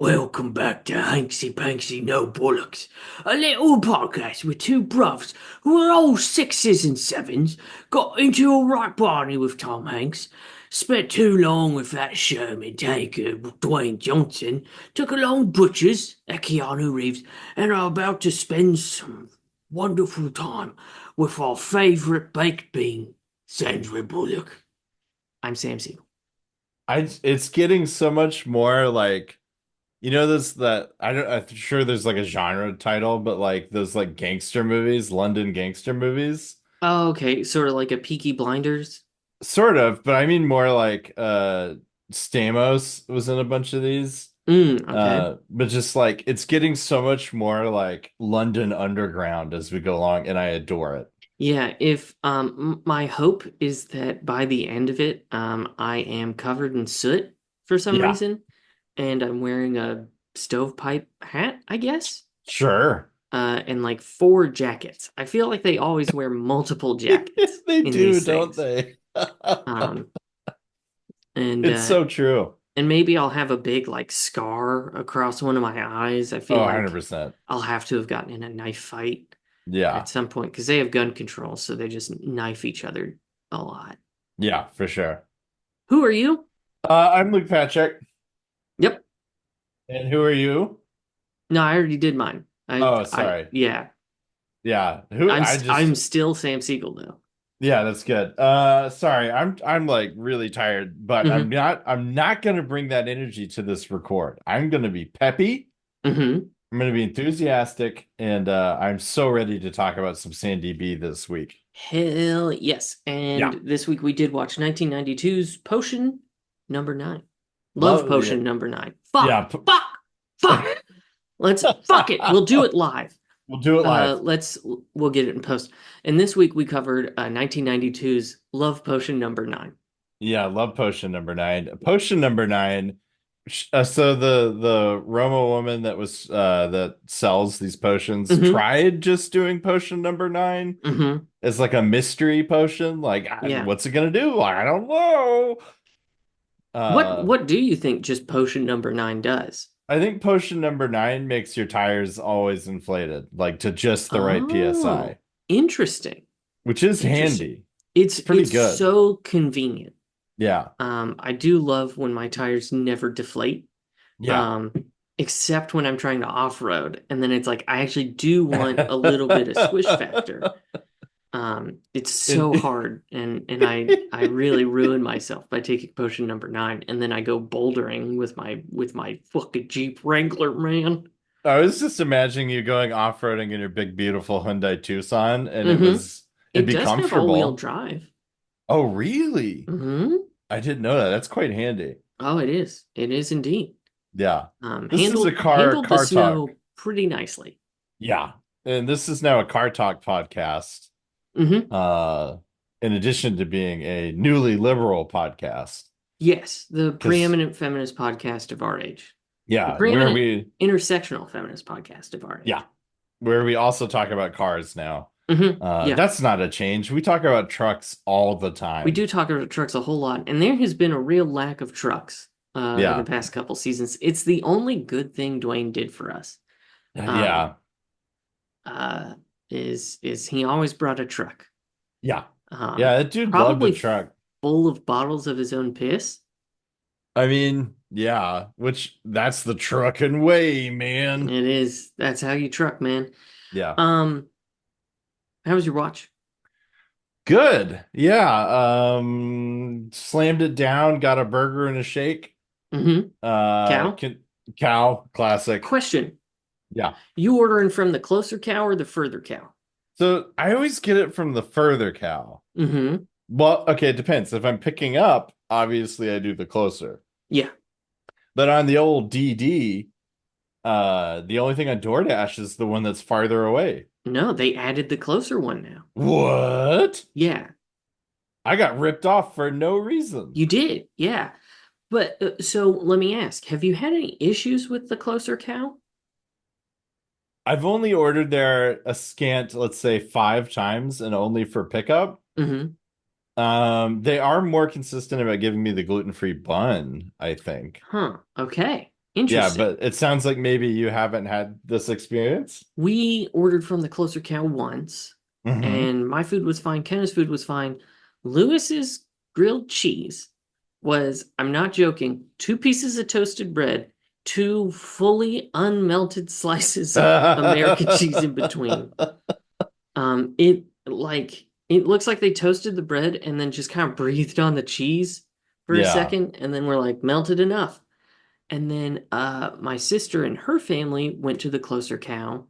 Welcome back to Hanksy Panksy No Bollocks, a little podcast with two bruv who are all sixes and sevens, got into a right barney with Tom Hanks, spent too long with that Sherman Taker, Dwayne Johnson, took along butchers, Keanu Reeves, and are about to spend some wonderful time with our favourite baked bean, Sandra Bullock. I'm Sam Siegel. It's getting so much more like this that I'm sure there's like a genre title, but like those like gangster movies, London gangster movies. Oh, okay, sort of like a Peaky Blinders. Sort of, but I mean more like Stamos was in a bunch of these. Okay. But just like it's getting so much more like London Underground as we go along, and I adore it. Yeah, if my hope is that by the end of it, I am covered in soot for some Yeah, reason, and I'm wearing a stovepipe hat, I guess. sure. And like four jackets. I feel like they always wear multiple jackets They in do, these don't things. they? Um, and It's so true. maybe I'll have a big like scar across one of my eyes. I Oh, feel like 100%. I'll have to have gotten in a knife fight at Yeah. some point because they have gun control, so they just knife each other a lot. Yeah, for sure. Who are you? I'm Luke Patrick. Yep. And who are you? No, I already did mine. Oh, sorry. Yeah. Yeah. Who I'm I st I'm just still Sam Siegel though. Yeah, that's good. Sorry. I'm like really tired, but Mm-hmm. I'm not gonna bring that energy to this record. I'm gonna be peppy. Mm-hmm. I'm gonna be enthusiastic, and I'm so ready to talk about some Sandy B this week. Hell yes. And Yeah. this week we did watch 1992's Potion number 9. Love Love yeah. Potion number 9. Fuck. Yeah. Fuck. Fuck. Let's fuck it. We'll do it live. We'll do it live. Let's we'll get it in post. And this week we covered 1992's Love Potion number 9. Yeah, love potion number nine. Potion number nine. So the Roma woman that sells these potions Mm-hmm. tried just doing potion number nine Mm-hmm. as like a mystery potion. Like, Yeah. what's it gonna do? I don't know. Uh, What do you think just Potion number 9 does? I think potion number nine makes your tires always inflated, like to just the right Oh, PSI, interesting. which is Interesting. handy. It's It's pretty it's good. so convenient. Yeah. I do love when my tires never deflate. Yeah. Um, except when I'm trying to off-road, and then it's like I actually do want a little bit of squish factor. It's so And hard, and I really ruin myself by taking potion number 9, and then I go bouldering with my fucking Jeep Wrangler, man. I was just imagining you going off-roading in your big, beautiful Hyundai Tucson, and Mm-hmm. it'd It be does have all-wheel comfortable. drive. Oh, really? Mm-hmm. I didn't know that. That's quite handy. Oh, it is. It is indeed. Yeah. This is a Handled the car talk. snow pretty nicely. Yeah. And this is now a car talk podcast. Mm-hmm. Uh, in addition to being a newly liberal podcast. Yes, the Because preeminent feminist podcast of our age. The yeah, preeminent intersectional feminist podcast of our yeah, age. where we also talk about cars now. Mm-hmm. Yeah, That's not a change. We talk about trucks all the we time. do talk about trucks a whole lot, and there has been a real lack of trucks in the Yeah. past couple seasons. It's the only good thing Dwayne did for us. Um, Yeah. uh, is he always brought a truck? Yeah. Yeah, that dude loved a Probably truck. full of bottles of his own piss. I mean, yeah, which that's the trucking way, man. It is. That's how you truck, man. Yeah. Um, how was your watch? Good. Yeah. Slammed it down, got a burger and a shake. Mm-hmm. Uh Cow? can, Cow, classic. Question. Yeah. You ordering from the closer cow or the further cow? So I always get it from the further cow. Mm-hmm. Well, okay, it depends. If I'm picking up, obviously I do the closer. Yeah. But on the old DD, the only thing on DoorDash is the one that's farther away. No, they added the closer one now. What? Yeah, I got ripped off for no reason. you did. Yeah. But so let me ask, have you had any issues with the closer cow? I've only ordered there a scant, let's say, 5 times and only for pickup. Mm-hmm. They are more consistent about giving me the gluten-free bun, I think. Huh. Okay. Yeah, Interesting. but it sounds like maybe you haven't had this experience. We ordered from the Closer Cow once, Hmm. and my food was fine. Kenna's food was fine. Lewis's grilled cheese was, I'm not joking, two pieces of toasted bread, two fully unmelted slices of American cheese in between. It looks like they toasted the bread and then just kind of breathed on the cheese for a Yeah. second, and then we're like, melted enough. And then my sister and her family went to the Closer Cow,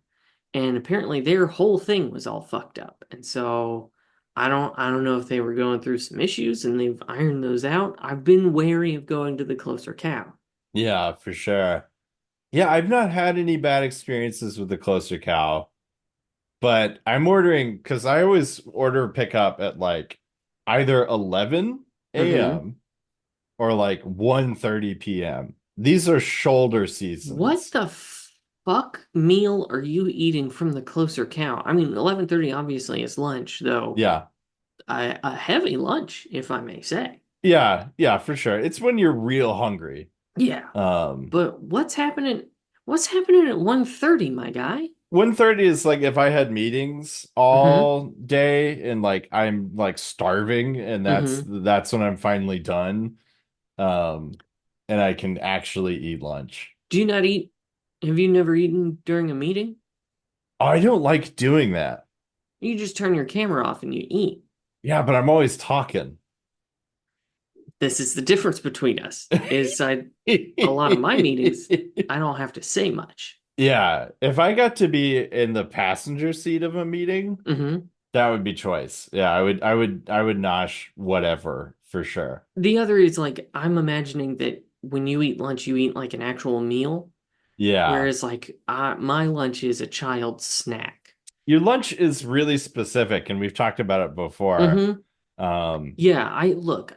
and apparently their whole thing was all fucked up. And so I don't know if they were going through some issues and they've ironed those out. I've been wary of going to the Closer Cow. Yeah, for sure. Yeah, I've not had any bad experiences with the Closer Cow, but I'm ordering because I always order pickup at like either 11 Mm-hmm. a.m. or like 1:30 p.m. These are shoulder What seasons. the fuck meal are you eating from the Closer Cow? I mean, 11:30 obviously is lunch, though. Yeah. A heavy lunch, if I may say. Yeah, yeah, for sure. It's when you're real hungry. Yeah, Um, but what's happening? What's happening at 1:30, my guy? 1:30 is like if I had meetings Mm-hmm. all day and like I'm like starving and Mm-hmm. that's when I'm finally done. Um, and I can actually eat lunch. Do you not eat? Have you never eaten during a meeting? I don't like doing that. You just turn your camera off and you eat. Yeah, but I'm always talking. This is the difference between us. Is a lot of my meetings, I don't have to say much. Yeah, if I got to be in the passenger seat of a meeting, Mm-hmm. that would be choice. Yeah, I would nosh whatever for sure. The other is like I'm imagining that when you eat lunch, you eat like an actual meal, Yeah. whereas like my lunch is a child's snack. Your lunch is really specific, and we've talked about it before. Mm-hmm. Um, Yeah,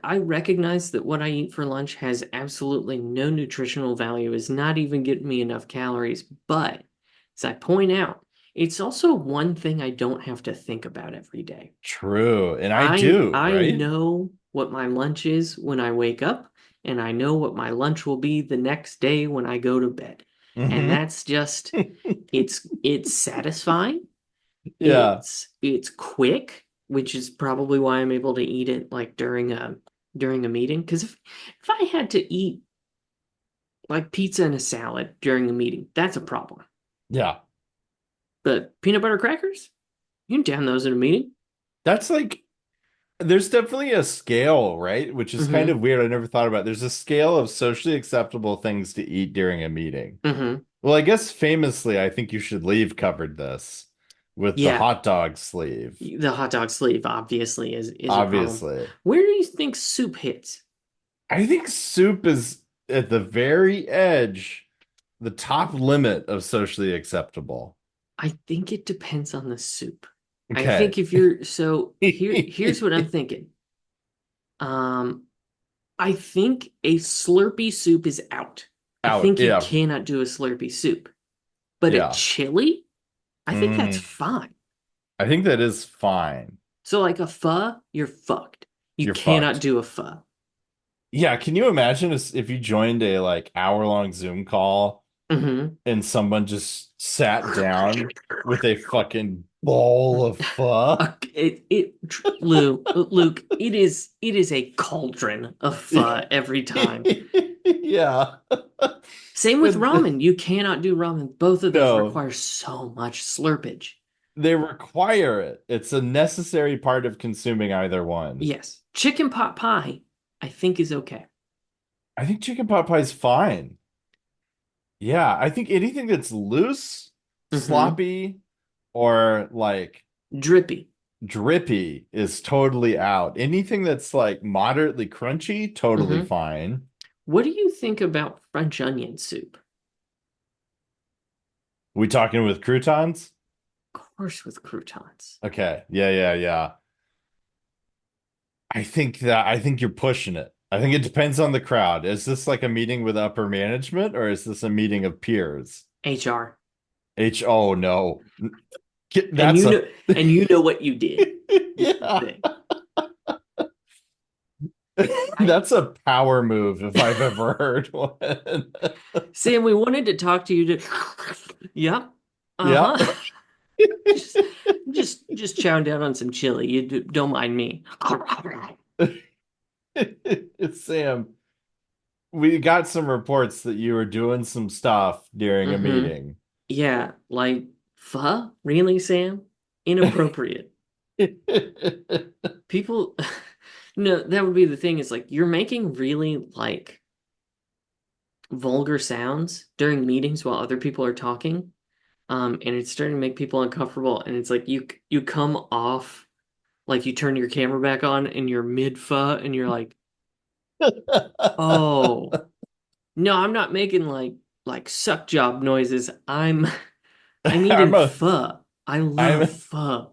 I recognize that what I eat for lunch has absolutely no nutritional value, is not even getting me enough calories, but as I point out, it's also one thing I don't have to think about every day. True, and I I do, I right? know what my lunch is when I wake up, and I know what my lunch will be the next day when I go to bed. And Hmm. that's just it's satisfying. Yeah. It's quick, which is probably why I'm able to eat it like during a meeting. Because if I had to eat like pizza and a salad during a meeting, that's a problem. Yeah. But peanut butter crackers, you can down those in a meeting. That's like there's definitely a scale, right? Which is kind Mm-hmm. of weird. I never thought about. There's a scale of socially acceptable things to eat during a meeting. Mm-hmm. Well, I guess famously, I think You Should Leave covered this with the Yeah, hot dog sleeve. the hot dog sleeve obviously is a problem. Obviously. Where do you think soup hits? I think soup is at the very edge, the top limit of socially acceptable. I think it depends on the soup. I Okay. think if you're so here's what I'm thinking. Um, I think a Slurpee soup is out. I Out. think you Yeah. cannot do a Slurpee soup. But a Yeah. chili, I think that's Mm, fine. I think that is fine. So like a pho, you're fucked. You You're cannot fucked. do a pho. Yeah, can you imagine if you joined a like hour-long Zoom call Hmm. and someone just sat down with a fucking bowl of pho? Luke, it is a cauldron of pho every time. Yeah. Same with And ramen. You cannot do ramen. Both of those no, require so much slurpage. they require it. It's a necessary part of consuming either one. Yes. Chicken pot pie, I think is okay. I think chicken pot pie is fine. Yeah, I think anything that's loose, Hmm. sloppy, or like Drippy. drippy is totally out. Anything that's like moderately crunchy, totally Hmm. fine. What do you think about French onion soup? We talking with croutons? Of course, with croutons. Okay. Yeah, yeah, yeah. I think you're pushing it. I think it depends on the crowd. Is this like a meeting with upper management or is this a meeting of peers? HR. Oh no. And That's a and you know what you did. This is the yeah. thing. I That's a power move if I've ever heard one. Sam, we wanted to talk to you to Yep. Yeah. Uh-huh. Just just chowing down on some chili. Don't mind me. Sam, we got some reports that you were doing some stuff during a Mm-hmm. meeting. Yeah, like pho? Really, Sam? Inappropriate. People no, that would be the thing is like you're making really like vulgar sounds during meetings while other people are talking. And it's starting to make people uncomfortable. And it's like you come off like you turn your camera back on and you're mid pho and you're like, oh no, I'm not making like suck job noises. I'm eating I'm a pho. I love I'm pho.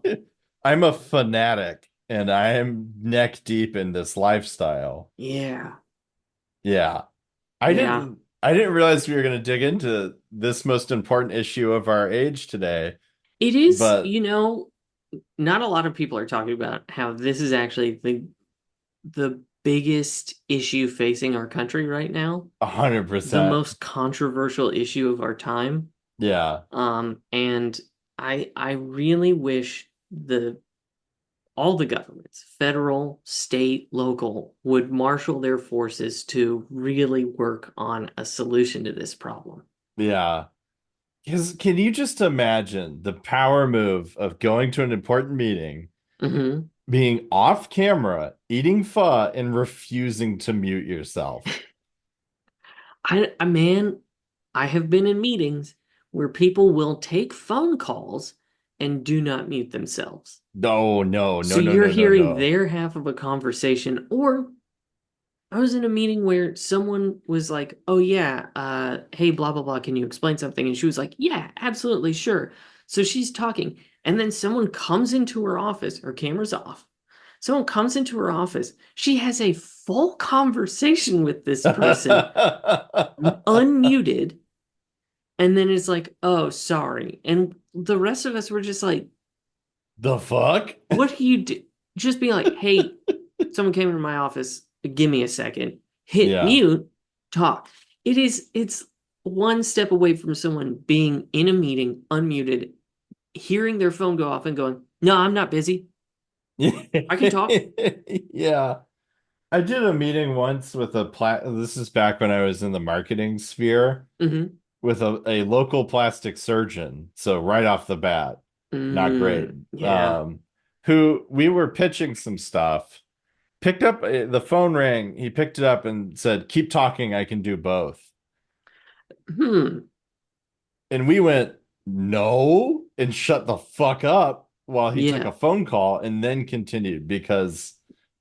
I'm a fanatic and I am neck deep in this lifestyle. Yeah. Yeah. Yeah. I didn't realize we were going to dig into this most important issue of our age today, It is, but not a lot of people are talking about how this is actually the biggest issue facing our country right now, the 100%. most controversial issue of our time. Yeah. And I really wish the all the governments, federal, state, local, would marshal their forces to really work on a solution to this problem. Yeah. Because can you just imagine the power move of going to an important meeting, Hmm. being off camera, eating pho, and refusing to mute yourself? Man, I have been in meetings where people will take phone calls and do not mute themselves. No, no, So no, no, you're no, no, hearing no. their half of a conversation, or I was in a meeting where someone was like, "Oh yeah, hey, blah blah blah, can you explain something?" And she was like, "Yeah, absolutely, sure." So she's talking, and then someone comes into her office, her camera's off. Someone comes into her office. She has a full conversation with this person, unmuted, and then it's like, "Oh, sorry." And the rest of us were just like, The fuck? "What do you do?" Just be like, "Hey, someone came into my office. Give me a second. Hit Yeah. mute. Talk." It's one step away from someone being in a meeting, unmuted, hearing their phone go off and going, "No, I'm not busy. I can talk." Yeah. I did a meeting once with this is back when I was in the marketing sphere Mm-hmm. with a local plastic surgeon. So right off the bat, not great. Yeah. Who we were pitching some stuff, picked up the phone rang, he picked it up and said, "Keep talking, I can do both." Hmm. And we went, "No," and shut the fuck up while he took Yeah. a phone call and then continued because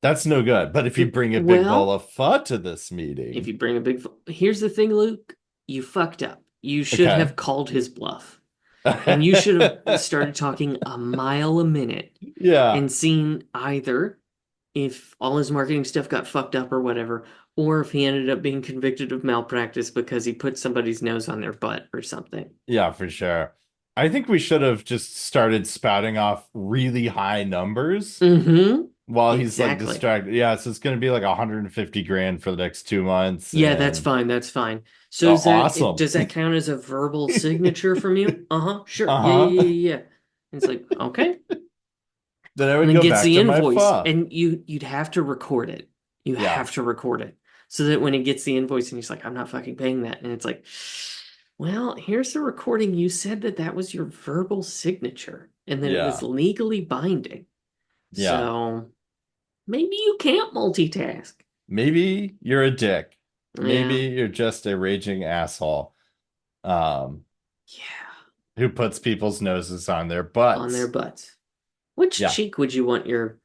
that's no good. But if you bring a big bowl Well, of pho to this if meeting, you bring a big, here's the thing, Luke. You fucked up. You should okay. have called his bluff. And you should have started talking a mile a minute Yeah. and seen either if all his marketing stuff got fucked up or whatever, or if he ended up being convicted of malpractice because he put somebody's nose on their butt or something. Yeah, for sure. I think we should have just started spouting off really high numbers Mm-hmm. while he's like Exactly. distracted. Yeah, so it's going to be like 150 grand for the next 2 months. Yeah, that's And fine. That's fine. So is awesome. does that count as a verbal signature from you? Uh-huh. Sure. Yeah, yeah, Uh-huh. yeah, yeah. And it's like, okay. Then I And would then go gets back the to my invoice pho. and you'd have to record it. You Yeah. have to record it so that when he gets the invoice and he's like, I'm not fucking paying that. And it's like, well, here's the recording. You said that that was your verbal signature and that it was Yeah. legally binding. Yeah. So maybe you can't multitask. Maybe you're a dick. Maybe Yeah. you're just a raging asshole um Yeah. who puts people's noses on their On their butts. butts. Which Yeah. cheek would you want your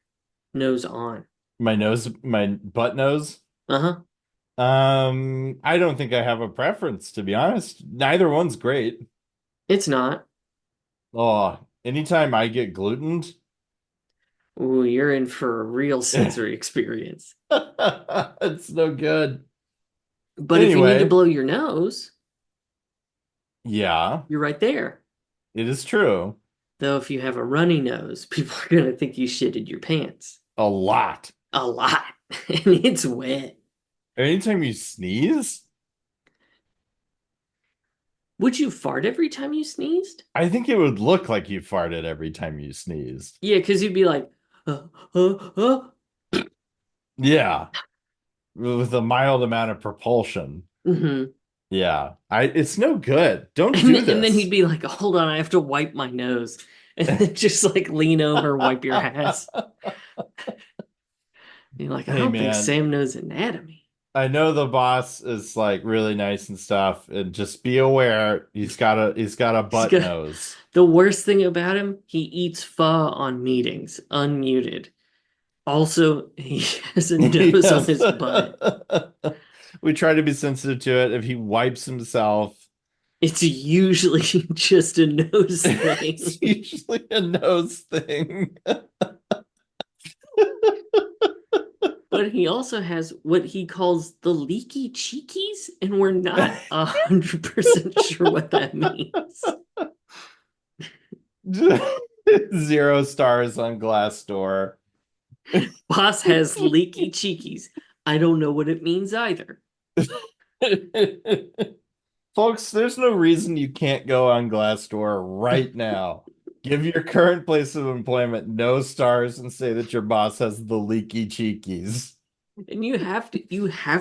nose on? My nose, my butt nose. Uh-huh. I don't think I have a preference, to be honest. Neither one's great. It's not. Oh, anytime I get glutened, Ooh, you're in for a real sensory experience. it's no good. But if you need to Anyway, blow your nose, yeah, you're right there. it is true. Though if you have a runny nose, people are gonna think you shitted your pants. A lot. a lot, and it's wet. Anytime you sneeze, Would you fart every time you sneezed? I think it would look like you farted every time you sneezed. Yeah, because you'd be like, uh, uh, uh. Yeah, with a mild amount of propulsion. hmm Yeah, it's no good. Don't And do then, and then he'd this. be like, hold on, I have to wipe my nose. And then just like lean over, wipe your ass. You're like, I Hey don't think man, Sam knows anatomy. I know the boss is like really nice and stuff, and just be aware he's got a He's butt got nose. the worst thing about him, he eats pho on meetings, unmuted. Also, he has a nose on Yes. his butt. We try to be sensitive to it. If he wipes himself, It's usually just a nose it's thing. usually a nose thing. But he also has what he calls the leaky cheekies, and we're not 100% sure what that means. 0 stars on Glassdoor. Boss has leaky cheekies. I don't know what it means either. Folks, there's no reason you can't go on Glassdoor right now. Give your current place of employment no stars and say that your boss has the leaky cheekies. And you have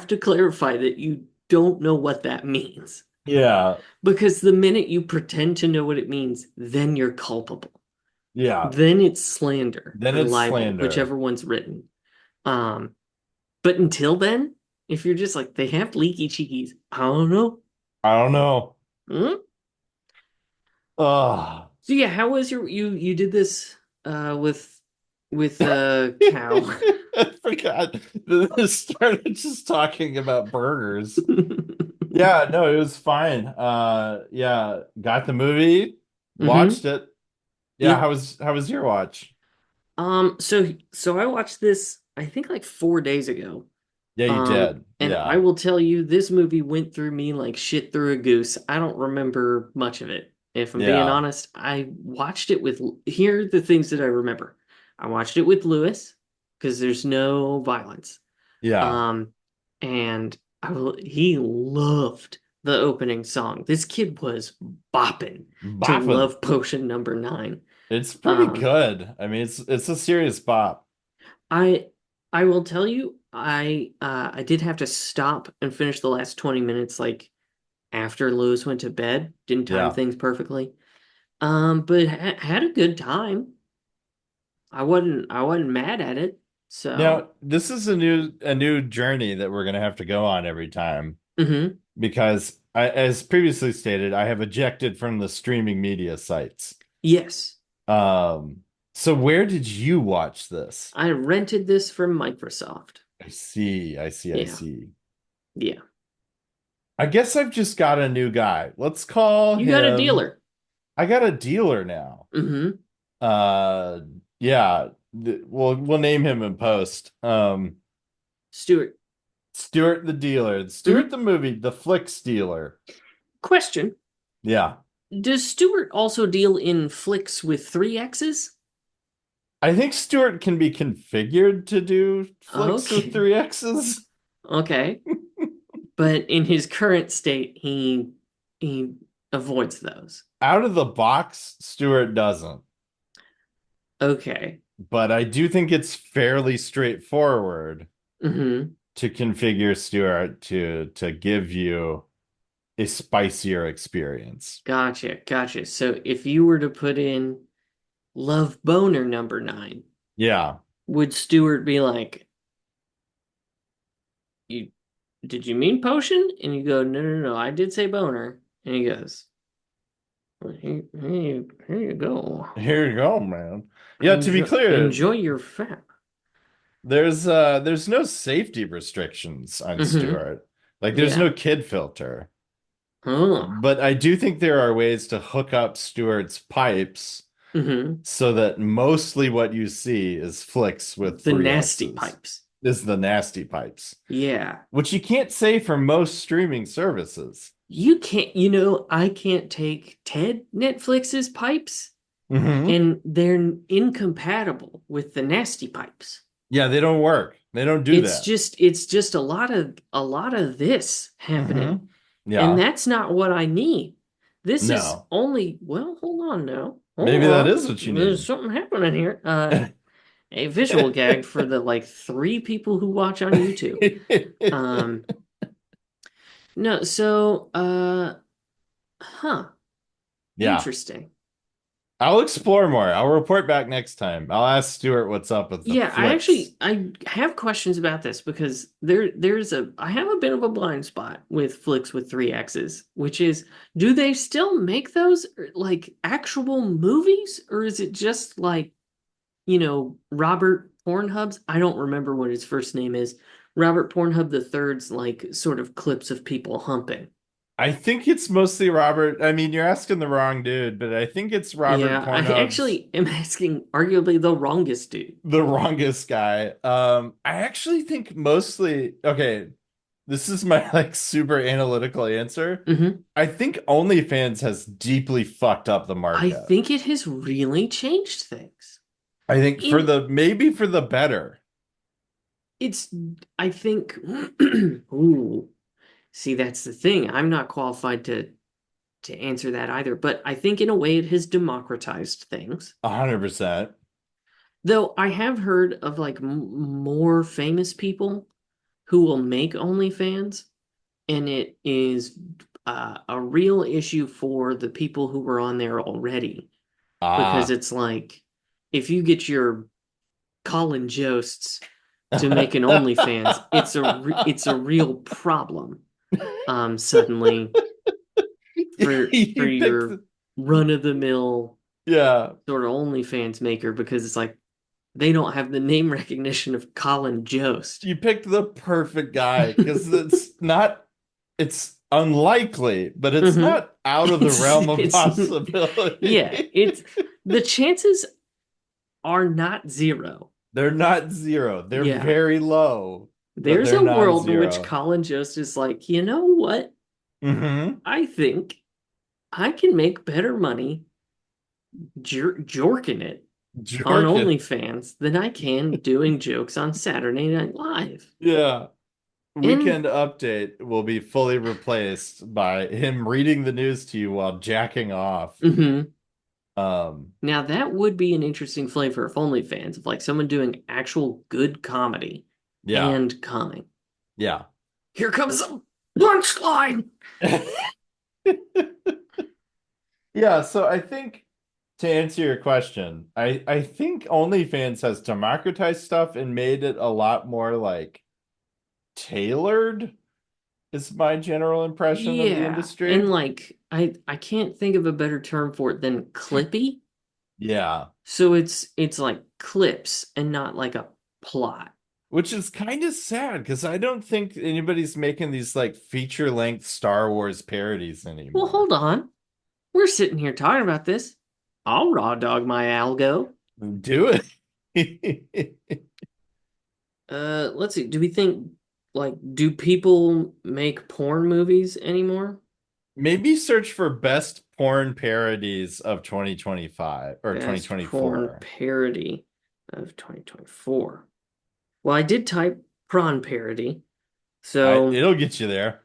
to clarify that you don't know what that means. Yeah, Because the minute you pretend to know what it means, then you're culpable. yeah. Then it's slander Then or it's libel, slander. whichever one's written. Um, but until then, if you're just like they have leaky cheekies, I don't know. I don't know. Hmm? Ugh. So yeah, how was you did this with cow? I forgot. This started just talking about burgers. Yeah, no, it was fine. Yeah, got the movie, hmm watched it. Yeah, Yeah. how was your watch? So I watched this I think like 4 days ago. Yeah, you did. And I Yeah. will tell you, this movie went through me like shit through a goose. I don't remember much of it. If I'm being Yeah. honest, I watched it with, here are the things that I remember. I watched it with Lewis because there's no violence. Yeah. Um, and he loved the opening song. This kid was bopping to Bopping. Love Potion number 9. It's pretty Um, good. I mean, it's a serious bop. I I will tell you, I did have to stop and finish the last 20 minutes like after Lewis went to bed. Didn't time Yeah. things perfectly. But had a good time. I wasn't mad at it. So, Now, this is a new journey that we're gonna have to go on every time hmm because as previously stated, I have ejected from the streaming media sites. yes. So where did you watch this? I rented this from Microsoft. I see, I see, I Yeah. see. Yeah. I guess I've just got a new guy. Let's call You got a him. dealer. I got a dealer now. hmm Uh, yeah, we'll name him in post. Stuart. Stuart the dealer, Stuart hmm the movie, the flicks dealer. Question. Yeah, Does Stuart also deal in flicks with three X's? I think Stuart can be configured to do flicks with Okay. 3 X's. Okay. But in his current state, he avoids those. Out of the box, Stuart doesn't. Okay. But I do think it's fairly straightforward hmm to configure Stuart to give you a spicier experience. Gotcha. Gotcha. So if you were to put in Love Boner number 9, Yeah. would Stewart be like, "You did you mean potion?" And you go, "No, no, no, I did say boner." And he goes, "Well, here you go. Here you go, man. Yeah, to be clear, Enjoy your fap." there's no safety restrictions on hmm Stuart. Like there's Yeah. no kid filter. Oh. But I do think there are ways to hook up Stuart's pipes hmm so that mostly what you see is flicks with The three nasty X's. pipes. This is the nasty pipes, Yeah. which you can't say for most streaming services. You can't, I can't take Ted Netflix's pipes, Hmm. and they're incompatible with the nasty pipes. Yeah, they don't work. They don't do that. It's just a lot of this Hmm. happening. And Yeah. that's not what I need. This is No. only, well, hold on now. Hold Maybe that on. is what you There's need. something happening here. A visual gag for the like three people who watch on YouTube. Um, no, so huh, Yeah. interesting. I'll explore more. I'll report back next time. I'll ask Stuart what's up with the Yeah, flicks. I have questions about this because there's a I have a bit of a blind spot with flicks with three X's, which is do they still make those like actual movies or is it just like, Robert Pornhub's? I don't remember what his first name is. Robert Pornhub the third's like sort of clips of people humping. I think it's mostly Robert. I mean, you're asking the wrong dude, but I think it's Robert Yeah, I Pornhub's actually am asking arguably the wrongest dude. the wrongest guy. I actually think mostly, okay, this is my like super analytical answer. Hmm. I think OnlyFans has deeply fucked up the I market. think it has really changed things. I think for In the maybe for the better. it's I think ooh, see that's the thing. I'm not qualified to answer that either, but I think in a way it has democratized things. 100%. Though I have heard of like more famous people who will make OnlyFans, and it is a real issue for the people who were on there already because Ah. it's like if you get your Colin Josts to make an OnlyFans, it's a real problem. Suddenly for You picked your run of the mill yeah. sort of OnlyFans maker because it's like they don't have the name recognition of Colin Jost. You picked the perfect guy because it's unlikely, but it's Hmm. not out of the realm of It's yeah, possibility. it's the chances are not zero. They're not zero. They're Yeah. very low, but There's they're a world in which non-zero. Colin Jost is like, you know what? Mm-hmm. I think I can make better money jorking it on Jorkin. OnlyFans than I can doing jokes on Saturday Night Live. Yeah. And Weekend Update will be fully replaced by him reading the news to you while jacking off. mhm. Um, Now that would be an interesting flavor of OnlyFans, of like someone doing actual good comedy yeah. and coming. Yeah. Here comes a punchline. Yeah, so I think to answer your question, I think OnlyFans has democratized stuff and made it a lot more like tailored, is my general impression of the Yeah, and industry. like I can't think of a better term for it than clippy. Yeah, So it's like clips and not like a plot. which is kind of sad because I don't think anybody's making these like feature-length Star Wars parodies Well, anymore. hold on. We're sitting here talking about this. I'll raw dog my algo. Do it. Let's see. Do we think like do people make porn movies anymore? Maybe search for best porn parodies of 2025 or Best porn 2024. parody of 2024. Well, I did type prawn parody, so It'll get you there.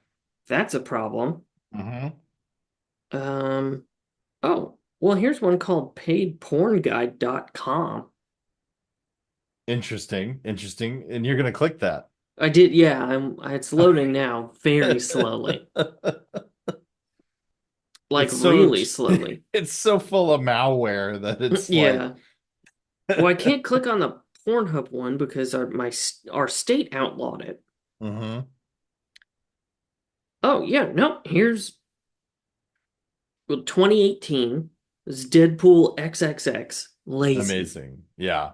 that's a problem. Hmm. Um, oh, well, here's one called paidpornguide.com. Interesting, interesting. And you're gonna click that. I did, yeah, it's loading now very slowly. Like It's so really slowly. it's so full of malware that it's like Yeah. Well, I can't click on the Pornhub one because our state outlawed it. hmm. Oh, yeah, no, here's well, 2018 is Deadpool XXX lazy. Amazing. Yeah.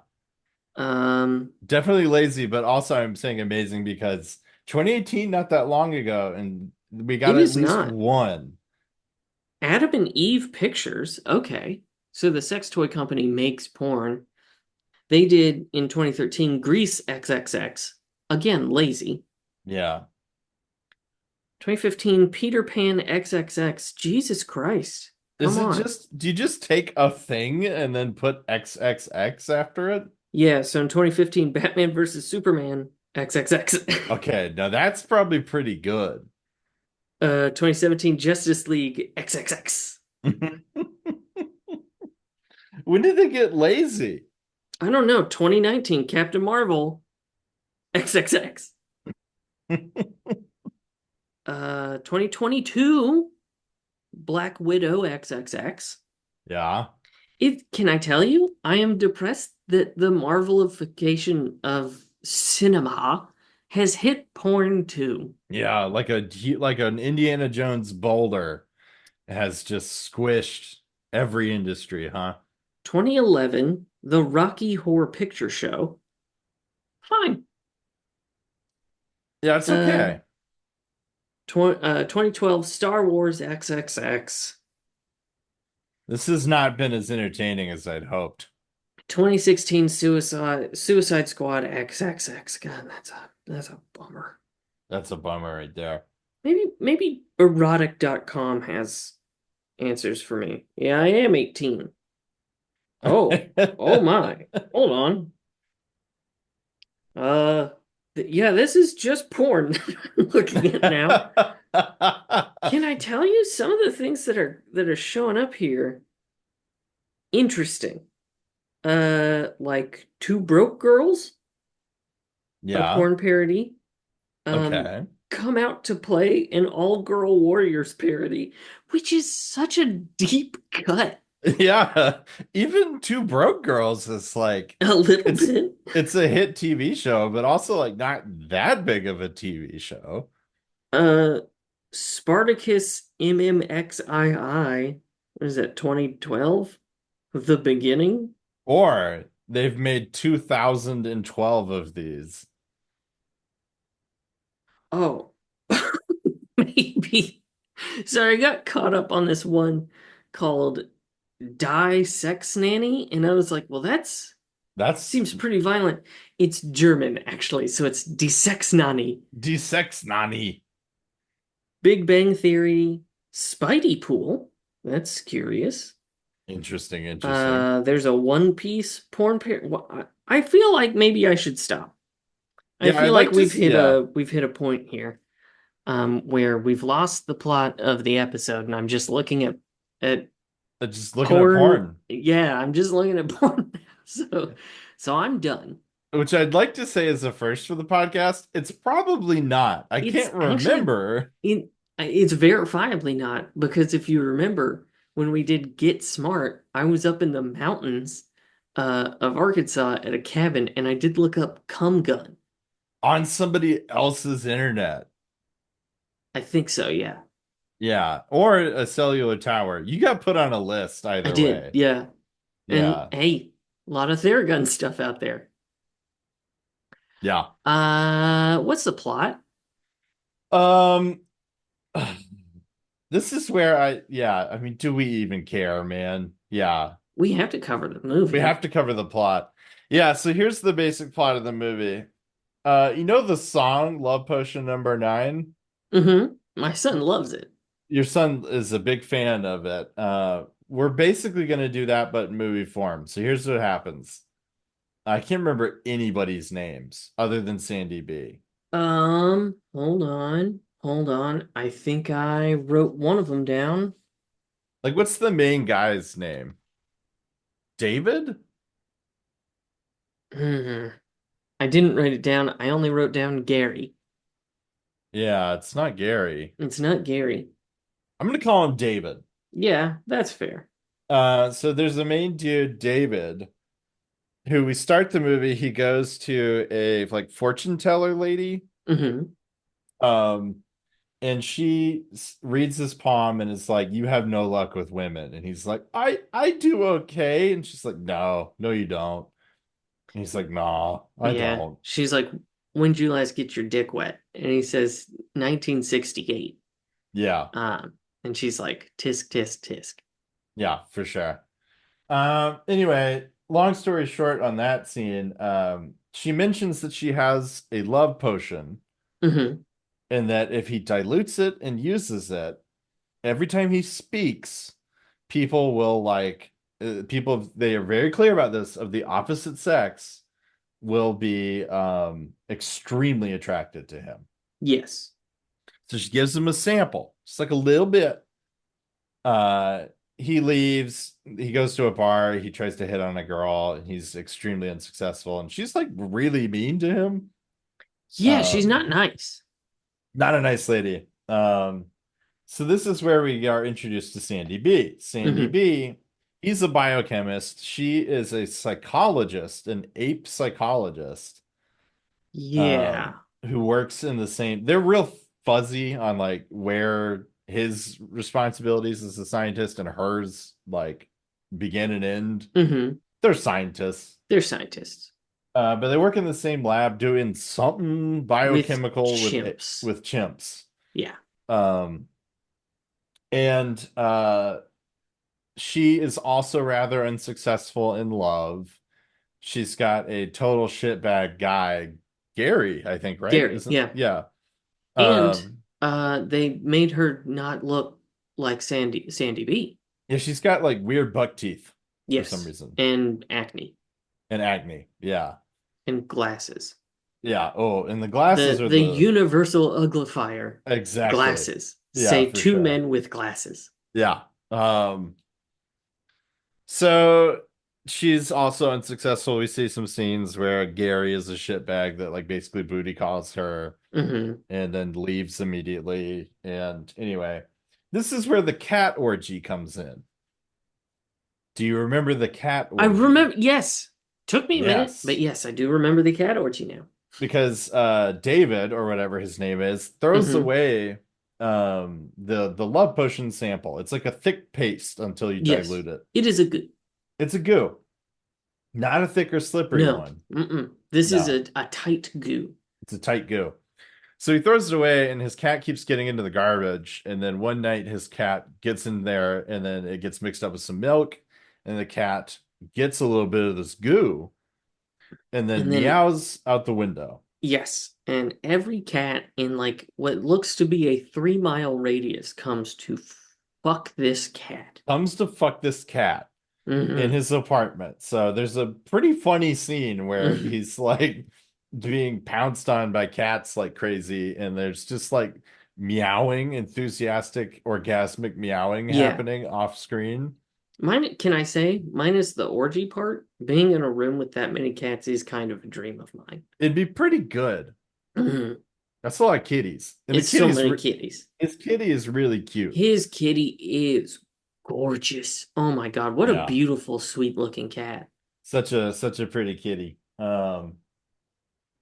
Um, Definitely lazy, but also I'm saying amazing because 2018, not that long ago, and we got it at is least not. one. Adam and Eve Pictures. Okay. So the sex toy company makes porn. They did in 2013 Grease XXX. Again, lazy. Yeah. 2015 Peter Pan XXX. Jesus Christ. Is Come it on. just, do you just take a thing and then put XXX after it? Yeah, so in 2015 Batman versus Superman. XXX. Okay, now that's probably pretty good. 2017 Justice League XXX. When did they get lazy? I don't know. 2019 Captain Marvel XXX. 2022 Black Widow XXX. Yeah. It can I tell you, I am depressed that the Marvelification of cinema has hit porn too. Yeah, like an Indiana Jones boulder has just squished every industry, huh? 2011, The Rocky Horror Picture Show. Fine. Yeah, it's Uh, okay. 2012, Star Wars XXX. This has not been as entertaining as I'd hoped. 2016, Suicide Squad XXX. God, that's a bummer. That's a bummer right there. Maybe erotic.com has answers for me. Yeah, I am 18. Oh, oh my. Hold on. Uh, yeah, this is just porn I'm looking at now. Can I tell you some of the things that are showing up here? Interesting. Like Two Broke Girls, a Yeah. porn parody. Um, Okay. Come Out to Play, an all-girl Warriors parody, which is such a deep cut. Yeah. Even Two Broke Girls is like A little it's bit. it's a hit TV show, but also like not that big of a TV show. Uh, Spartacus MMXII. What is that, 2012? The beginning? Or they've made 2012 of these. Oh, maybe. Sorry, I got caught up on this one called Die Sex Nanny, and I was like, well, that's That's seems pretty violent. It's German, actually, so it's Die Sex Nanny. D6 Nani. Big Bang Theory, Spidey Pool. That's curious. Interesting, interesting. There's a One Piece porn pair. I feel like maybe I should stop. I Yeah, I'd feel like like to we've see, hit yeah, a point here, where we've lost the plot of the episode, and I'm just looking at just looking at porn. porn, Yeah, I'm just looking at porn now. So I'm done. which I'd like to say is a first for the podcast. It's probably not. I It's can't actually remember. it's verifiably not, because if you remember when we did Get Smart, I was up in the mountains of Arkansas at a cabin, and I did look up cum gun. On somebody else's internet. I think so, yeah. Yeah, or a cellular tower. You got put on a list I either did, way. yeah. And Yeah. hey, a lot of Theragun stuff out there. Yeah. What's the plot? Um this is where I mean, do we even care, man? Yeah. We have to cover the We movie. have to cover the plot. Yeah, so here's the basic plot of the movie. You know the song Love Potion number 9? Mm-hmm. My son loves it. Your son is a big fan of it. We're basically going to do that, but in movie form. So here's what happens. I can't remember anybody's names other than Sandy B. Hold on. I think I wrote one of them down. Like, what's the main guy's name? David? Hmm. I didn't write it down. I only wrote down Gary. Yeah, it's not Gary. It's not Gary. I'm going to call him David. Yeah, that's fair. So there's a main dude, David, who we start the movie. He goes to a like fortune teller lady. Hmm. Um, and she reads his palm and is like, "You have no luck with women." And he's like, I do okay." And she's like, "No, you don't." And he's like, "No, I Yeah. don't." She's like, when'd you last get your dick wet? And he says, 1968. Yeah, And she's like, tisk, tisk, tisk. yeah, for sure. Anyway, long story short on that scene, she mentions that she has a love potion Hmm. and that if he dilutes it and uses it, every time he speaks, people will like people they are very clear about this of the opposite sex will be extremely attracted to him. Yes. So she gives him a sample, just like a little bit. Uh, he leaves, he goes to a bar, he tries to hit on a girl, and he's extremely unsuccessful, and she's like really mean to him. Yeah, she's Um, not nice. not a nice lady. So this is where we are introduced to Sandy B. Sandy Hmm. B, he's a biochemist. She is a psychologist, an ape psychologist, Yeah. who works in the same. They're real fuzzy on like where his responsibilities as a scientist and hers like begin and end. Hmm. They're scientists, They're scientists but they work in the same lab doing something with biochemical chimps. with chimps. Yeah. Um, and she is also rather unsuccessful in love. She's got a total shitbag guy, Gary, I think, right? Gary. Isn't Yeah. yeah. And Um, they made her not look like Sandy B. yeah, she's got like weird buck teeth for some Yes. reason And acne and acne. Yeah. and glasses. Yeah. Oh, and the glasses The are the the universal uglifier exactly. glasses. Yeah, Say for two sure. men with glasses. Yeah. So she's also unsuccessful. We see some scenes where Gary is a shitbag that like basically booty calls her Hmm. and then leaves immediately. And anyway, this is where the cat orgy comes in. Do you remember the cat I orgy? remember. Yes. Took me a minute, but Yes. yes, I do remember the cat orgy now. Because David or whatever his name is throws Hmm. away the love potion sample. It's like a thick paste until you Yes. dilute it. It is a good. It's a goo, not a thick or slippery No. one. Mm-mm. This is No, a tight goo. it's a tight goo. So he throws it away, and his cat keeps getting into the garbage. And then one night, his cat gets in there, and then it gets mixed up with some milk, and the cat gets a little bit of this goo, and then And then, meows out the window. yes, and every cat in like what looks to be a 3 mile radius comes to fuck this cat. Comes to fuck this cat in Hmm. his apartment. So there's a pretty funny scene where Hmm. he's like being pounced on by cats like crazy, and there's just like meowing, enthusiastic, orgasmic meowing Yeah. happening off screen. Mine, can I say, minus the orgy part, being in a room with that many cats is kind of a dream of mine. It'd be pretty good. Mhm. That's a lot of kitties. And the It's so kitty's many kitties. his kitty is really cute. His kitty is gorgeous. Oh my God, what a Yeah. beautiful, sweet looking cat. Such a pretty kitty.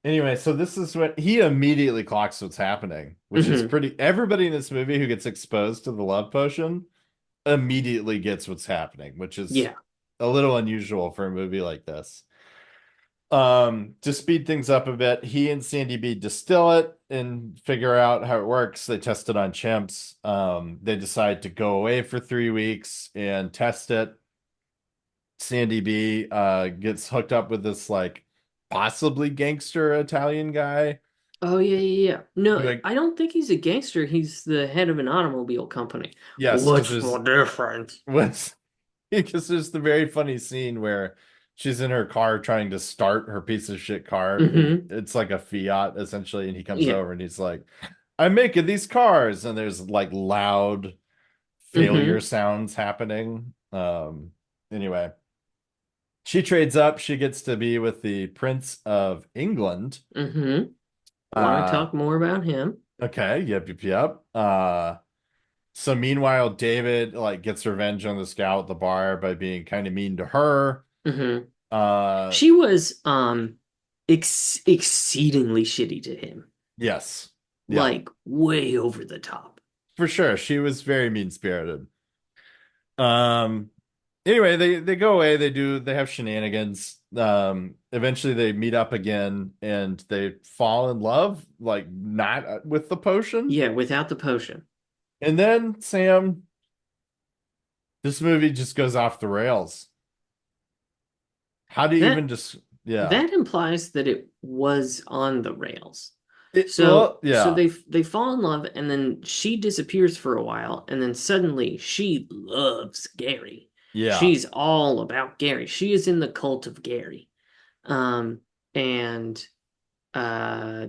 Anyway, so this is what he immediately clocks what's happening, which is Hmm. pretty everybody in this movie who gets exposed to the love potion immediately gets what's happening, which is Yeah. a little unusual for a movie like this. To speed things up a bit, he and Sandy B distill it and figure out how it works. They test it on chimps. They decide to go away for 3 weeks and test it. Sandy B gets hooked up with this like possibly gangster Italian guy Oh yeah, yeah, yeah. who No, like I don't think he's a gangster. He's the head of an automobile company. yes, because What's there's the difference? what's because there's the very funny scene where she's in her car trying to start her piece of shit car, and Hmm. it's like a Fiat essentially, and he comes Yeah. over and he's like, I'm making these cars, and there's like loud failure Hmm. sounds happening. Anyway, she trades up, she gets to be with the Prince of England. Hmm. Want to Uh talk more about him? okay, yep. So meanwhile, David like gets revenge on the scout at the bar by being kind of mean to her. Hmm. Uh She was exceedingly shitty to him. yes. Yeah. Like way over the top. For sure. She was very mean-spirited. Um anyway, they go away, they have shenanigans. Eventually they meet up again and they fall in love, like not with the potion. Yeah, without the potion. And then Sam, this movie just goes off the rails. How do you even That just yeah. that implies that it was on the rails. Well, So yeah. they fall in love and then she disappears for a while and then suddenly she loves Gary. Yeah. She's all about Gary. She is in the cult of Gary. Um and uh,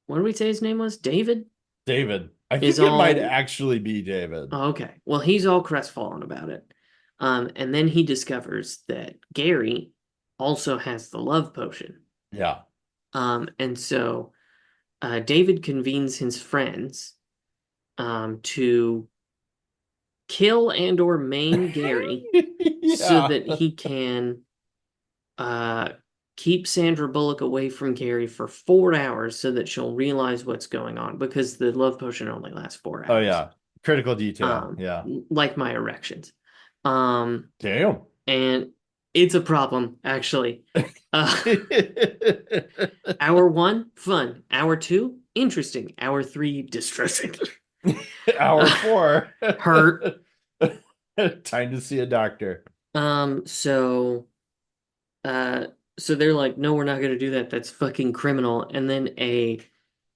what did we say his name was? David David. I is think it might all actually be David. oh, okay. Well, he's all crestfallen about it. And then he discovers that Gary also has the love potion. Yeah. And so David convenes his friends to kill and or maim Gary so Yeah. that he can uh, keep Sandra Bullock away from Gary for 4 hours so that she'll realize what's going on because the love potion only lasts four Oh hours. yeah. Critical detail. Um, Yeah. like my erections. Um, Damn. and it's a problem, actually. Uh, hour one, fun. Hour two, interesting. Hour three, distressing. Hour four. Hurt. Time to see a doctor. So uh so they're like, no, we're not gonna do that. That's fucking criminal. And then a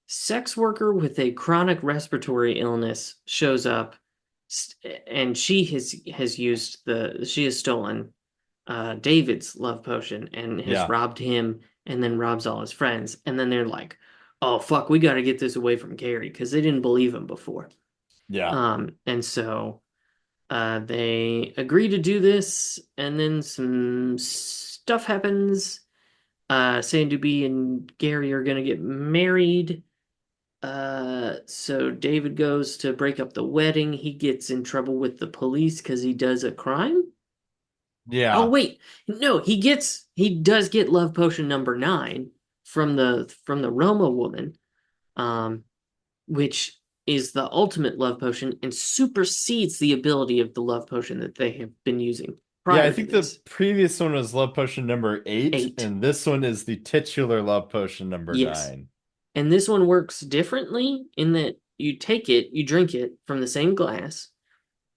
sex worker with a chronic respiratory illness shows up and she has stolen David's love potion and has Yeah. robbed him and then robs all his friends. And then they're like, oh fuck, we gotta get this away from Gary because they didn't believe him before. Yeah. And so they agree to do this, and then some stuff happens. Sandubi and Gary are gonna get married. So David goes to break up the wedding. He gets in trouble with the police because he does a crime. Oh Yeah. wait, no, he does get love potion number 9 from the Roma woman, um, which is the ultimate love potion and supersedes the ability of the love potion that they have been using Yeah, I prior to think the this. previous one was love potion number 8, 8. and this one is the titular love potion number Yes. 9. And this one works differently in that you take it, you drink it from the same glass,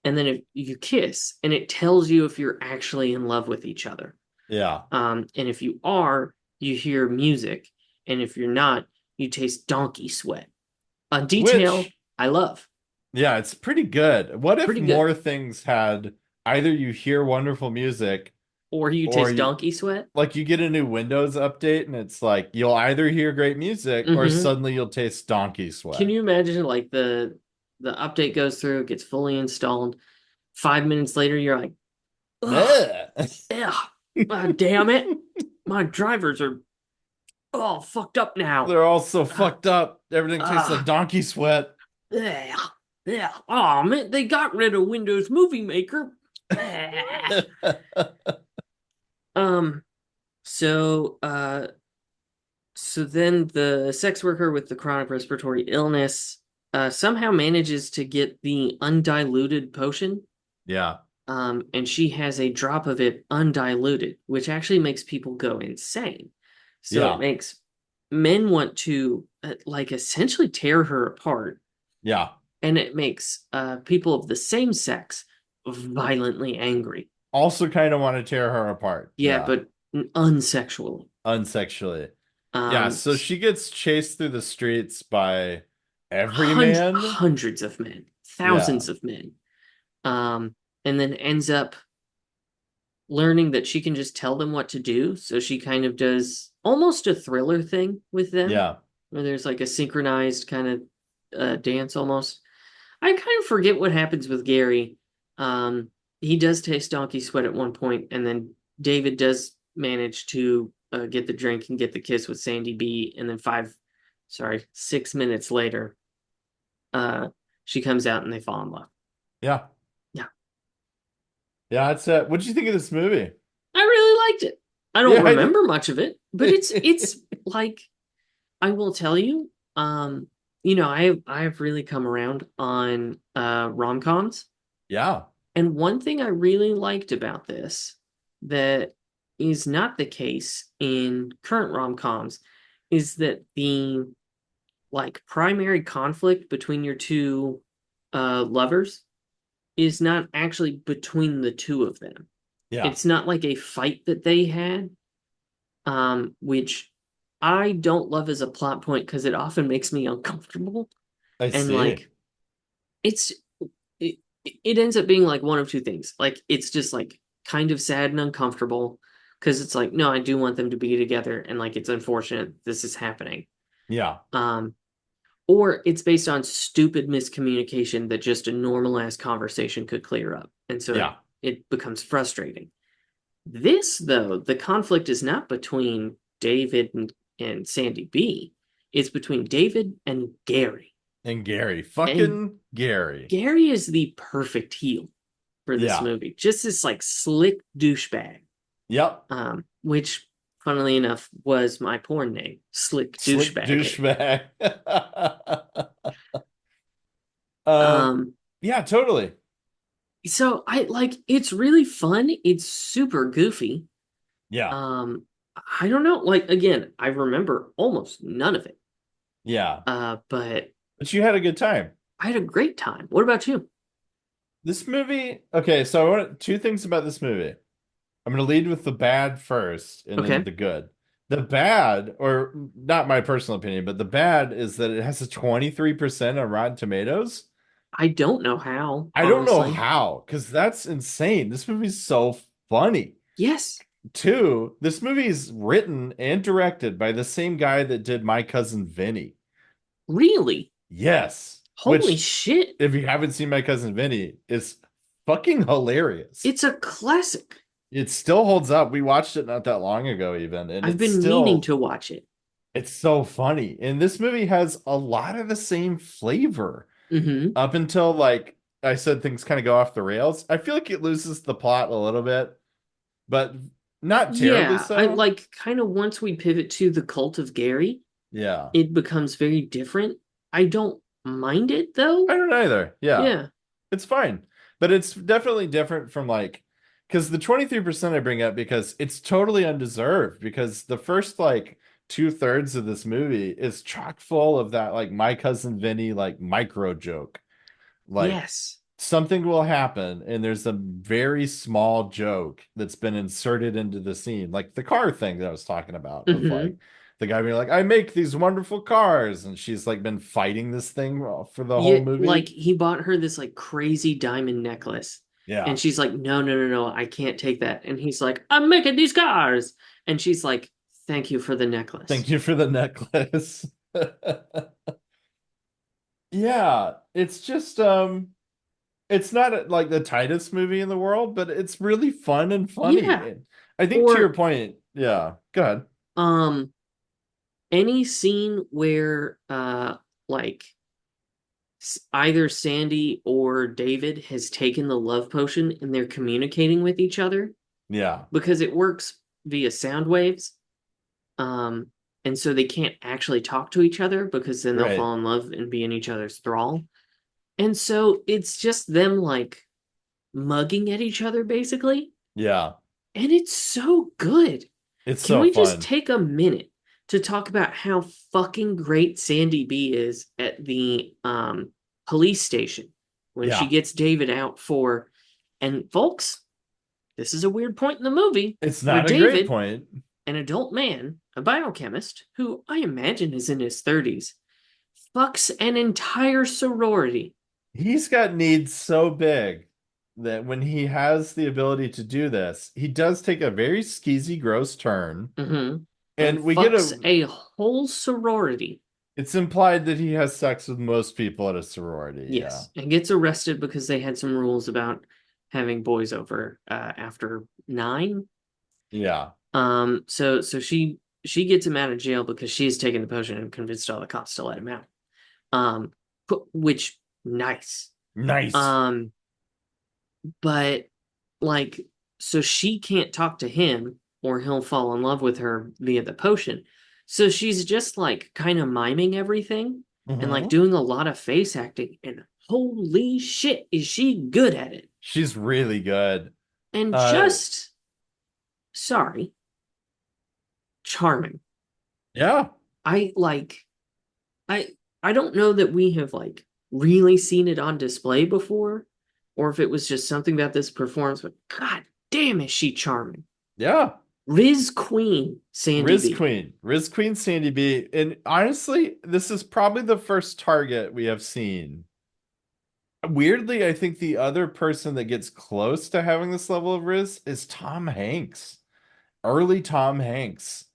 and then if you kiss, and it tells you if you're actually in love with each other. Yeah. And if you are, you hear music, and if you're not, you taste donkey sweat. A detail Which, I love. yeah, it's pretty good. What if Pretty good. more things had either you hear wonderful music Or you or taste you donkey sweat. like you get a new Windows update and it's like you'll either hear great music or Mm-hmm. suddenly you'll taste donkey Can sweat. you imagine like the update goes through, gets fully installed. 5 minutes later, you're like, ugh, Bleh. yeah, damn it, my drivers are all fucked up now. They're all so Uh, fucked up. Everything tastes like uh, donkey sweat. yeah, yeah. Oh man, they got rid of Windows Movie Maker. um. So, so then the sex worker with the chronic respiratory illness somehow manages to get the undiluted potion. Yeah. And she has a drop of it undiluted, which actually makes people go insane. So it Yeah. makes men want to like essentially tear her apart, Yeah. and it makes people of the same sex violently angry. Also kind of want to tear her apart. Yeah, Yeah. but unsexually. Unsexually. Yeah, Um, so she gets chased through the streets by every man. hundreds of men, Yeah. thousands of men, and then ends up learning that she can just tell them what to do. So she kind of does almost a thriller thing with them, Yeah. where there's like a synchronized kind of dance almost. I kind of forget what happens with Gary. He does taste donkey sweat at one point, and then David does manage to get the drink and get the kiss with Sandy B. And then 6 minutes later, uh, she comes out and they fall in love. Yeah. Yeah, Yeah, that's it. What did you think of this movie? I really liked it. I don't Yeah, I did. remember much of it, but it's like I will tell you, I have really come around on rom-coms. Yeah. And one thing I really liked about this that is not the case in current rom-coms is that the like primary conflict between your two lovers is not actually between the two of them. Yeah. It's not like a fight that they had, which I don't love as a plot point because it often makes me uncomfortable. I And see. like it's it, it ends up being like one of two things. Like it's just like kind of sad and uncomfortable because it's like, no, I do want them to be together, and like it's unfortunate this is happening. Yeah. Um, or it's based on stupid miscommunication that just a normal ass conversation could clear up, and so Yeah. it becomes frustrating. This, though, the conflict is not between David and Sandy B. It's between David and Gary. And Gary. And Fucking Gary. Gary is the perfect heel for this Yeah. movie. Just this like slick douchebag. Yep. Which funnily enough was my porn name, Slick Slick Douchebag. douchebag. um, Um, yeah, totally. so I like it's really fun. It's super goofy. Yeah. Um, I don't know. Like again, I remember almost none of it. Yeah. But But you had a good time. I had a great time. What about you? This movie, okay, so I want two things about this movie. I'm going to lead with the bad first and then Okay. the good. The bad, or not my personal opinion, but the bad is that it has a 23% on Rotten Tomatoes. I don't know how, I don't know honestly. how, because that's insane. This movie's so funny. Yes, Two, this movie is written and directed by the same guy that did My Cousin Vinny. really. Yes, Holy which, shit. if you haven't seen My Cousin Vinny, is fucking hilarious. It's a classic. It still holds up. We watched it not that long ago, even, and I've it's been meaning still to watch it. it's so funny. And this movie has a lot of the same flavor Mm-hmm. up until like I said, things kind of go off the rails. I feel like it loses the plot a little bit, but not terribly Yeah, I so. like kind of once we pivot to the cult of Gary, Yeah. it becomes very different. I don't mind it I though. don't either. Yeah. Yeah. It's fine. But it's definitely different from like because the 23% I bring up because it's totally undeserved because the first like two-thirds of this movie is chock full of that like my cousin Vinny like micro joke. Like Yes. something will happen and there's a very small joke that's been inserted into the scene, like the car thing that I was talking about of Mm-hmm. like the guy being like, I make these wonderful cars, and she's like been fighting this thing for the Yeah, whole like movie. he bought her this like crazy diamond necklace. Yeah. And she's like, no, no, no, no, I can't take that. And he's like, I'm making these cars. And she's like, thank you for the necklace. Thank you for the necklace. Yeah, it's just it's not like the tightest movie in the world, but it's really fun and funny. Yeah. And I think to your Or point, yeah, go ahead. um any scene where like either Sandy or David has taken the love potion and they're communicating with each other Yeah, because it works via sound waves. Um, and so they can't actually talk to each other because then they'll right. fall in love and be in each other's thrall. And so it's just them like mugging at each other basically. Yeah, And it's so good. it's Can so we just fun. take a minute to talk about how fucking great Sandy B is at the police station when she Yeah, gets David out for, and folks, this is a weird point in the movie it's where not a great David, point. an adult man, a biochemist, who I imagine is in his 30s, fucks an entire sorority. He's got needs so big that when he has the ability to do this, he does take a very skeezy, gross turn. Mm-hmm. And And we get fucks a, a whole sorority. it's implied that he has sex with most people at a sorority. Yeah. Yes, and gets arrested because they had some rules about having boys over after 9. Yeah. So she gets him out of jail because she's taken the potion and convinced all the cops to let him out. Um, which nice. Nice. Um, but like, so she can't talk to him or he'll fall in love with her via the potion. So she's just like kind of miming everything and like Hmm. doing a lot of face acting. And holy shit, is she good at it? She's really good. And Uh, just, sorry, charming. yeah. I like, I, I don't know that we have like really seen it on display before or if it was just something about this performance, but god damn, is she charming. Yeah. Riz Queen, Sandy B. Riz Queen Sandy B. And honestly, this is probably the first target we have seen. Weirdly, I think the other person that gets close to having this level of Riz is Tom Hanks. early Tom Hanks.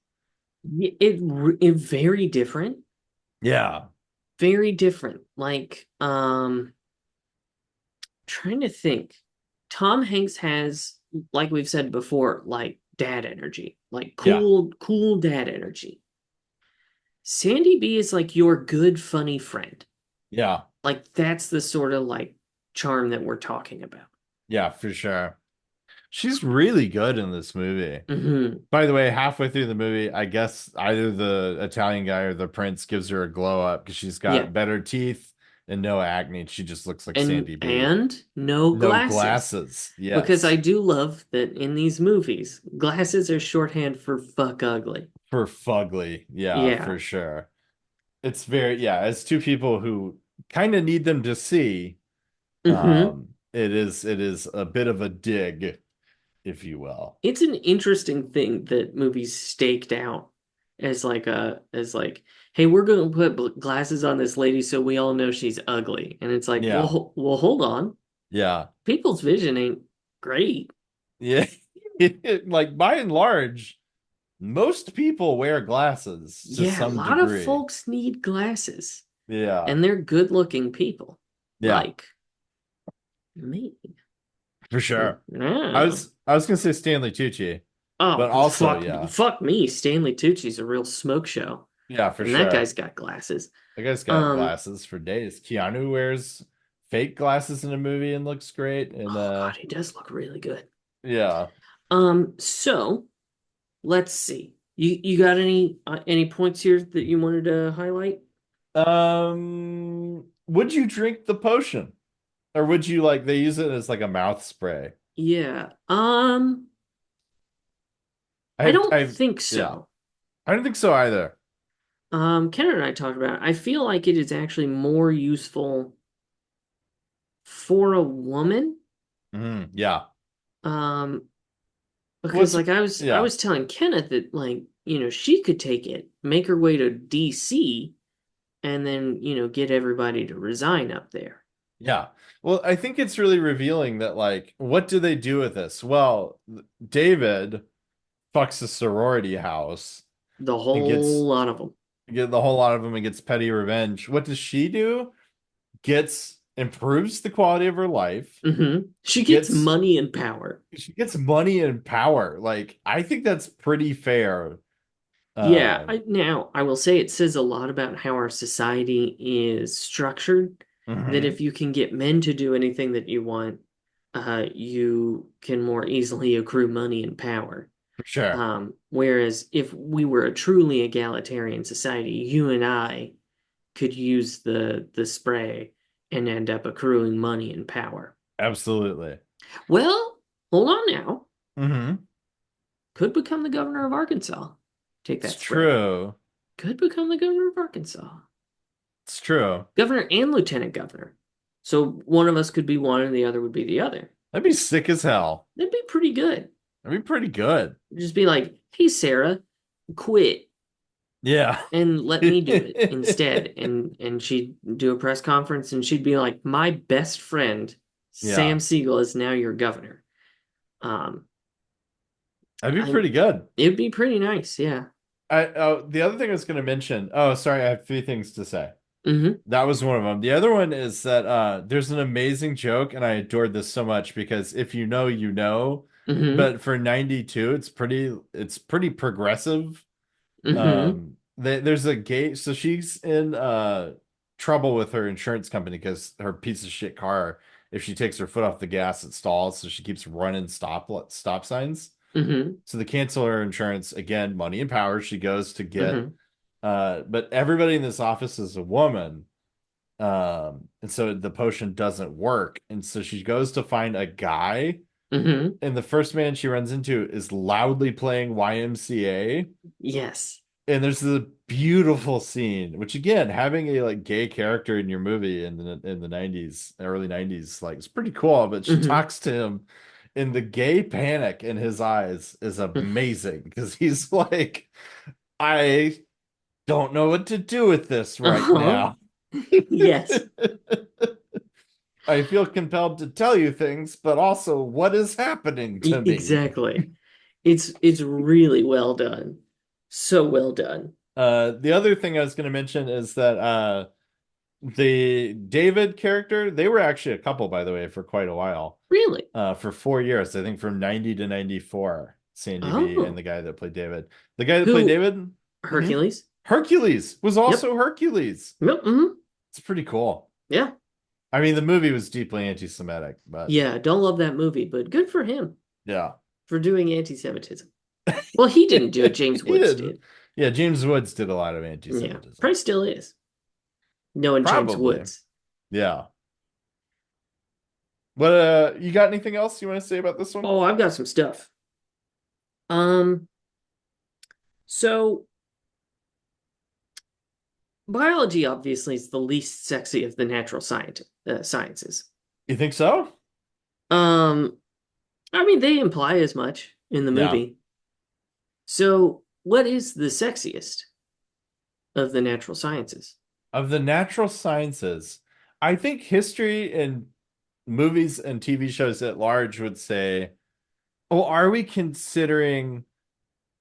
It very different, Yeah. very different. Like, trying to think. Tom Hanks has, like we've said before, like dad energy, like Yeah. cool dad energy. Sandy B is like your good, funny friend. Yeah. Like that's the sort of like charm that we're talking about. Yeah, for sure. She's really good in this movie. Hmm. By the way, halfway through the movie, I guess either the Italian guy or the prince gives her a glow up because she's Yeah. got better teeth and no acne. She just looks like And Sandy B. and no No glasses. glasses. Because I Yes. do love that in these movies, glasses are shorthand for fuck ugly. For fugly. Yeah, Yeah. for sure. It's very, yeah, as two people who kind of need them to see, Hmm. it is a bit of a dig, if you will. It's an interesting thing that movies staked out as like hey, we're going to put glasses on this lady so we all know she's ugly. And it's like, Yeah. well, hold on. Yeah. People's vision ain't great. Yeah. Like by and large, most people wear glasses to Yeah, a some lot of degree. folks need glasses, Yeah. and they're good-looking people, Yeah, like me. for sure. I Yeah. was I was gonna say Stanley Tucci, Oh, but also yeah. fuck me. Stanley Tucci's a real smoke show, Yeah, for and that sure. guy's got glasses. The guy's got Um, glasses for days. Keanu wears fake glasses in a movie and looks great. And oh God, he does look really good. yeah. So let's see. You got any points here that you wanted to highlight? Would you drink the potion? Or would you like they use it as like a mouth spray? Yeah. I I have don't I've think yeah. so. I don't think so either. Ken and I talked about it. I feel like it is actually more useful for a woman. Yeah. Um, because What's like I yeah. was telling Kenneth that like, she could take it, make her way to DC, and then, get everybody to resign up there. Yeah. Well, I think it's really revealing that like what do they do with this? Well, David fucks a sorority house The and gets whole lot of them. get the whole lot of them and gets petty revenge. What does she do? Gets improves the quality of her life. She gets Gets money and power. she gets money and power. Like I think that's pretty fair. Yeah, Um, now I will say it says a lot about how our society is structured, that mhm, if you can get men to do anything that you want, you can more easily accrue money and power. for sure. Whereas if we were a truly egalitarian society, you and I could use the spray and end up accruing money and power. Absolutely. Well, hold on now. Hmm. Could become the governor of Arkansas. Take It's that spray. true. Could become the governor of Arkansas. It's true. Governor and lieutenant governor. So one of us could be one and the other would be the other. That'd be sick as hell. That'd be pretty good. That'd be pretty good. Just be like, hey, Sarah, quit Yeah. and let me do it instead. And she'd do a press conference and she'd be like, my best friend, Yeah. Sam Siegel, is now your governor. Um, That'd be I pretty good. It'd be pretty nice, yeah. The other thing I was going to mention. Oh, sorry, I have three things to say. Mm-hmm. That was one of them. The other one is that there's an amazing joke, and I adored this so much because if you know, you know. Mm-hmm. But for 92, it's pretty progressive. Mm-hmm. There's a gate, so she's in trouble with her insurance company because her piece of shit car, if she takes her foot off the gas, it stalls, so she keeps running stop signs. Mm-hmm. So they cancel her insurance again, money and power. She goes to get Mm-hmm. but everybody in this office is a woman. And so the potion doesn't work. And so she goes to find a guy, Mm-hmm. and the first man she runs into is loudly playing YMCA. Yes. And there's a beautiful scene, which again, having a like gay character in your movie in the 90s, early 90s, like it's pretty cool. But she Mm-hmm. talks to him, and the gay panic in his eyes is amazing because he's like, I don't know what to do with this right Uh-huh. now. Yes. I feel compelled to tell you things, but also what is happening to me? Exactly. It's really well done. So well done. The other thing I was going to mention is that the David character, they were actually a couple, by the way, for quite a while. Really? For 4 years, I think from 90 to 94, Sandy V and Oh. the guy that played David. The guy that played Who? David, mhm. Hercules? Hercules was Yep. also Hercules. Yep. Hmm. It's pretty cool. Yeah. I mean, the movie was deeply anti-Semitic, but Yeah, don't love that movie, but good for him yeah. for doing anti-Semitism. Well, he didn't do it, James He Woods did. did. Yeah, James Woods did a lot of Yeah. anti-Semitism. Probably still is. Knowing James Probably. Woods. Yeah. But you got anything else you want to say about this one? Oh, I've got some stuff. Um, so biology obviously is the least sexy of the natural sciences. You think so? Um, I mean, they imply as much in the Yeah. movie. So, what is the sexiest of the natural sciences? Of the natural sciences, I think history and movies and TV shows at large would say, oh, are we considering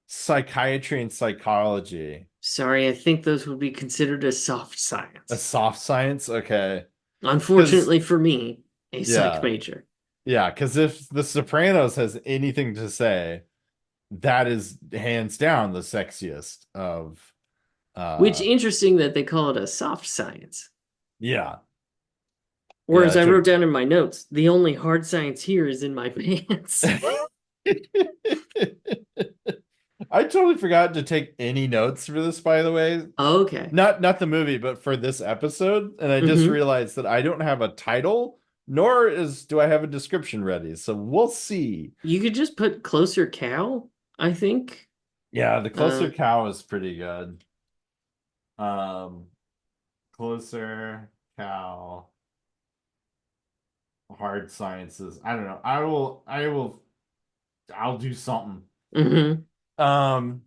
psychiatry and psychology Sorry, I think those would be considered a soft a science. soft science? Okay. Because, Unfortunately for me, a psych yeah, major. yeah, because if The Sopranos has anything to say, that is hands down the sexiest of, Which uh, interesting that they call it a soft science. yeah, Or yeah. as I wrote down in my notes, the only hard science here is in my pants. I totally forgot to take any notes for this, by the way. Okay. Not the movie, but for this episode, and I just Hmm. realized that I don't have a title, nor do I have a description ready. So we'll see. You could just put closer cow, I think. Yeah, the Uh, closer cow is pretty good. Um, closer cow, hard sciences. I don't know. I'll do something. mhm. Um,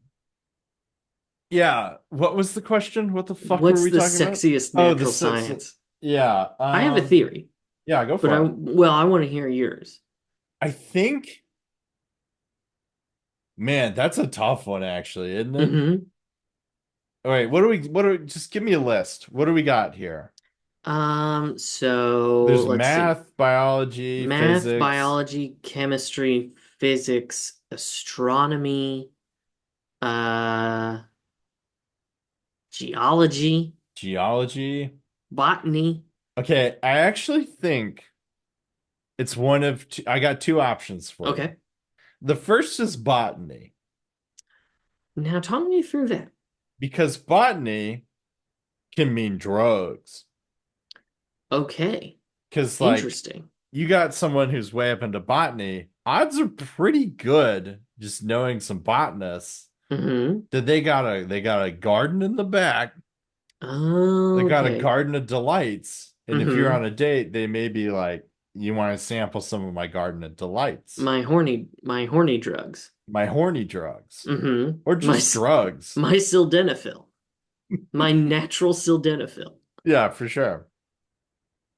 yeah. What was the question? What the fuck were What's we the talking about? sexiest Oh, natural science? yeah. I have a theory, Yeah, go but for it. I want to hear yours. I think, man, that's a tough one actually, isn't it? Hmm. All right, just give me a list. What do we got here? So There's let's see. math, biology, Math, physics, biology, chemistry, physics, astronomy, uh, geology, geology. botany. Okay, I actually think it's one of two. I got two options for you. Okay. The first is botany, Now talk me through that. because botany can mean drugs. Okay. Because, like, Interesting. you got someone who's way up into botany, odds are pretty good just knowing some botanists Hmm. that they got a garden in the back. They got a Okay. garden of delights. And if you're Hmm. on a date, they may be like, you want to sample some of my garden of delights, My horny drugs. my horny drugs, Hmm. or My just drugs. my sildenafil. My natural sildenafil. Yeah, for sure.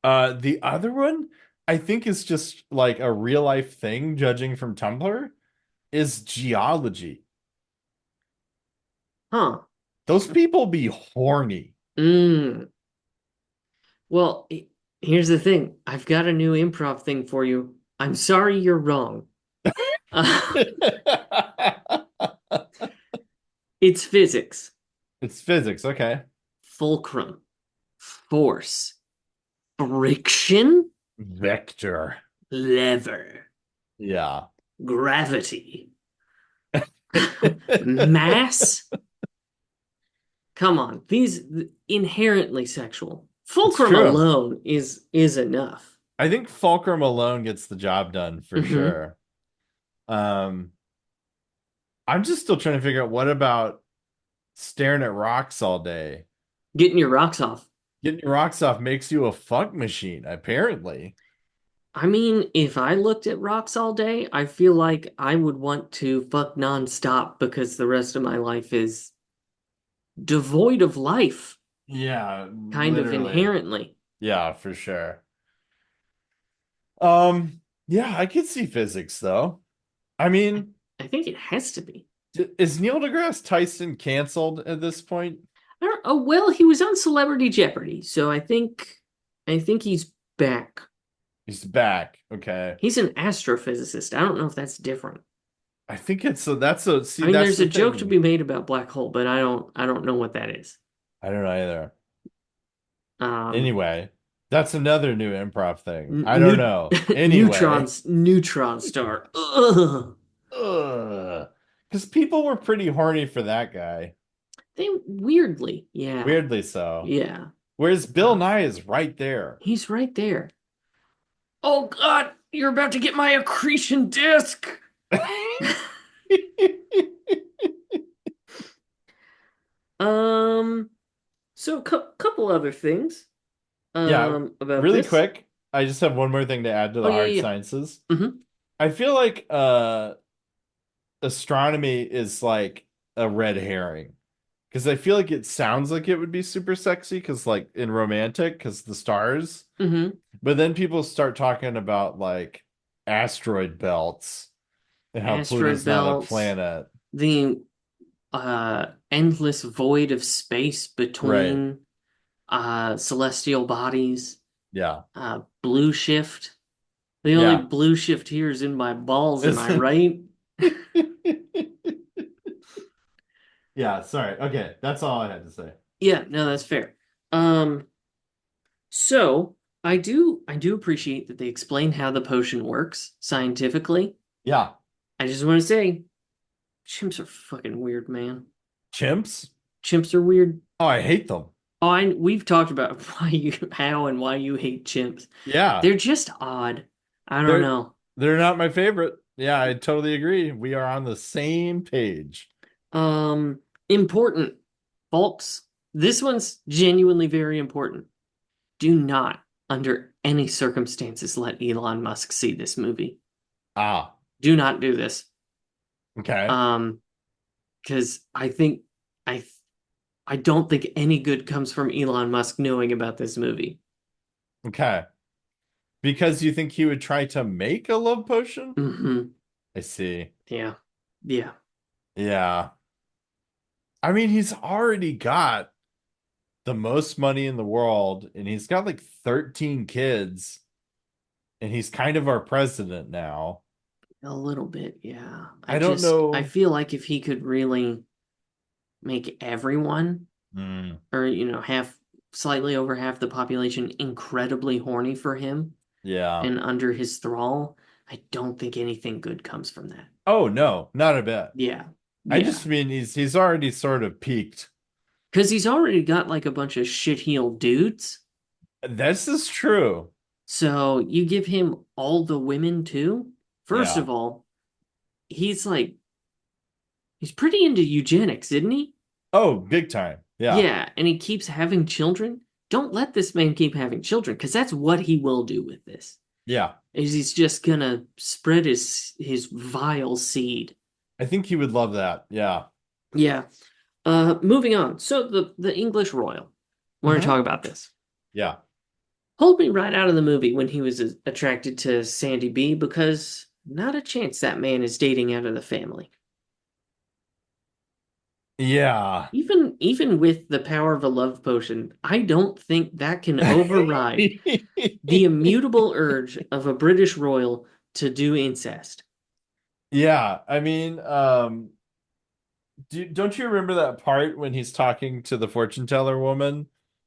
The other one, I think is just like a real life thing, judging from Tumblr, is geology. Huh. Those people be horny. Mm. Well, here's the thing. I've got a new improv thing for you. I'm sorry you're wrong. It's physics. It's physics, okay. Fulcrum. Force. Friction. Vector. Lever. Yeah. Gravity. Mass. Come on. These inherently sexual. It's Fulcrum true. alone is enough. I think Fulcrum alone gets the job done for Hmm. sure. Um, I'm just still trying to figure out what about staring at rocks all day. Getting your rocks off. Getting your rocks off makes you a fuck machine, apparently. I mean, if I looked at rocks all day, I feel like I would want to fuck nonstop because the rest of my life is devoid of life, Yeah, kind of literally. inherently. Yeah, for sure. Um, yeah, I could see physics though. I mean, I think it has to be. Is Neil deGrasse Tyson canceled at this point? I don't. Oh well, he was on Celebrity Jeopardy, so I think he's back. He's back. Okay. He's an astrophysicist. I don't know if that's different. I think it's so that's a see I mean, that's there's the a joke to thing. be made about black hole, but I don't know what that is. I don't know either. Um, Anyway, that's another new improv thing. n- I don't new know. Anyway, neutron star. Ugh. ugh. Because people were pretty horny for that guy. They weirdly, yeah, Weirdly so. yeah. Whereas Bill Nye is right there. He's right there. Oh God, you're about to get my accretion disc. Um, so couple other things Yeah, about really this. quick. I just have one more thing to add to Oh the yeah, hard yeah. sciences. Mm-hmm. I feel like astronomy is like a red herring because I feel like it sounds like it would be super sexy because like in romantic because the stars, Mm-hmm. but then people start talking about like asteroid belts and how Asteroid Pluto's not a belts, planet. the endless void of space Right. between celestial bodies, Yeah. blue shift. The only Yeah. blue shift here is in my balls, am It's I right? Yeah, sorry. Okay, that's all I had to say. Yeah, no, that's fair. Um, so I do appreciate that they explain how the potion works scientifically. Yeah. I just want to say, chimps are fucking weird, man. Chimps? Chimps are weird. Oh, I hate them. Oh, we've talked about how and why you hate chimps. Yeah. They're just odd. I don't They're know. they're not my favorite. Yeah, I totally agree. We are on the same page. Important, folks. This one's genuinely very important. Do not, under any circumstances, let Elon Musk see this movie. Ah, Do not do this. okay. Um, because I I don't think any good comes from Elon Musk knowing about this movie. Okay. Because you think he would try to make a love potion? Hmm. I see. Yeah. Yeah. Yeah. I mean, he's already got the most money in the world, and he's got like 13 kids, and he's kind of our president now. A little bit, yeah. I don't I know. feel like if he could really make everyone, Hmm. or half, slightly over half the population incredibly horny for him Yeah. and under his thrall, I don't think anything good comes from that. Oh no, not a bit. Yeah. I Yeah. just mean he's already sort of peaked. Because he's already got like a bunch of shit-heeled dudes. This is true. So you give him all the women too? First Yeah. of all, he's like, he's pretty into eugenics, isn't he? Oh, big time. Yeah. Yeah, and he keeps having children. Don't let this man keep having children, because that's what he will do with this. Yeah. Is he's just gonna spread his vile seed. I think he would love that. Yeah. Yeah. Moving on. So the English royal. We're gonna Hmm. talk about this. Yeah. Pulled me right out of the movie when he was attracted to Sandy B, because not a chance that man is dating out of the family. Yeah. Even with the power of a love potion, I don't think that can override the immutable urge of a British royal to do incest. Yeah. I mean, don't you remember that part when he's talking to the fortune teller woman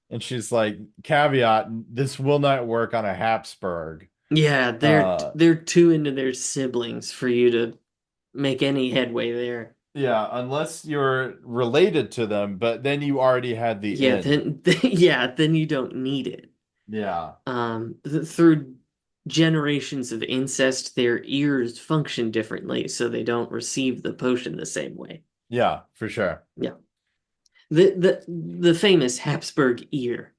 and she's like, caveat, this will not work on a Habsburg. Yeah, they're Uh, they're too into their siblings for you to make any headway there. yeah, unless you're related to them, but then you already had the Yeah, in. then you don't need it. Yeah. Through generations of incest, their ears function differently, so they don't receive the potion the same way. Yeah, for sure. Yeah. The famous Habsburg ear.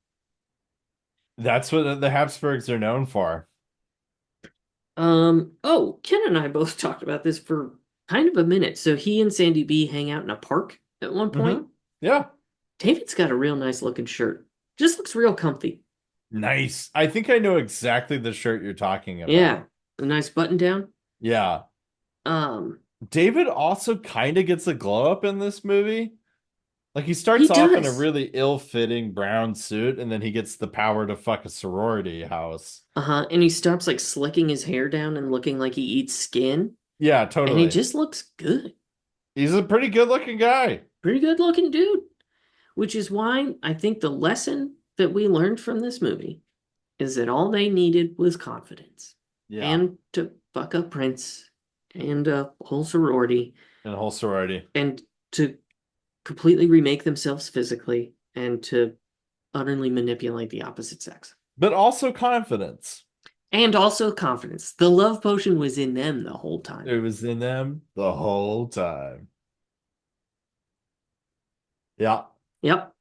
That's what the Habsburgs are known for. Oh, Ken and I both talked about this for kind of a minute. So he and Sandy B hang out in a park at one Hmm. point. Yeah. David's got a real nice looking shirt. Just looks real comfy. Nice. I think I know exactly the shirt you're talking Yeah. about. A nice button down. Yeah. Um, David also kind of gets a glow up in this movie. Like he He starts off in a does. really ill-fitting brown suit, and then he gets the power to fuck a sorority house. Uh-huh. And he stops like slicking his hair down and looking like he eats skin. Yeah, And he totally. just looks good. He's a pretty good-looking guy. Pretty good looking dude. Which is why I think the lesson that we learned from this movie is that all they needed was confidence Yeah, and to fuck up Prince and a whole sorority and a whole sorority. and to completely remake themselves physically and to utterly manipulate the opposite sex. But also confidence. And also confidence. The love potion was in them the whole time. It was in them the whole time. Yeah, Yep.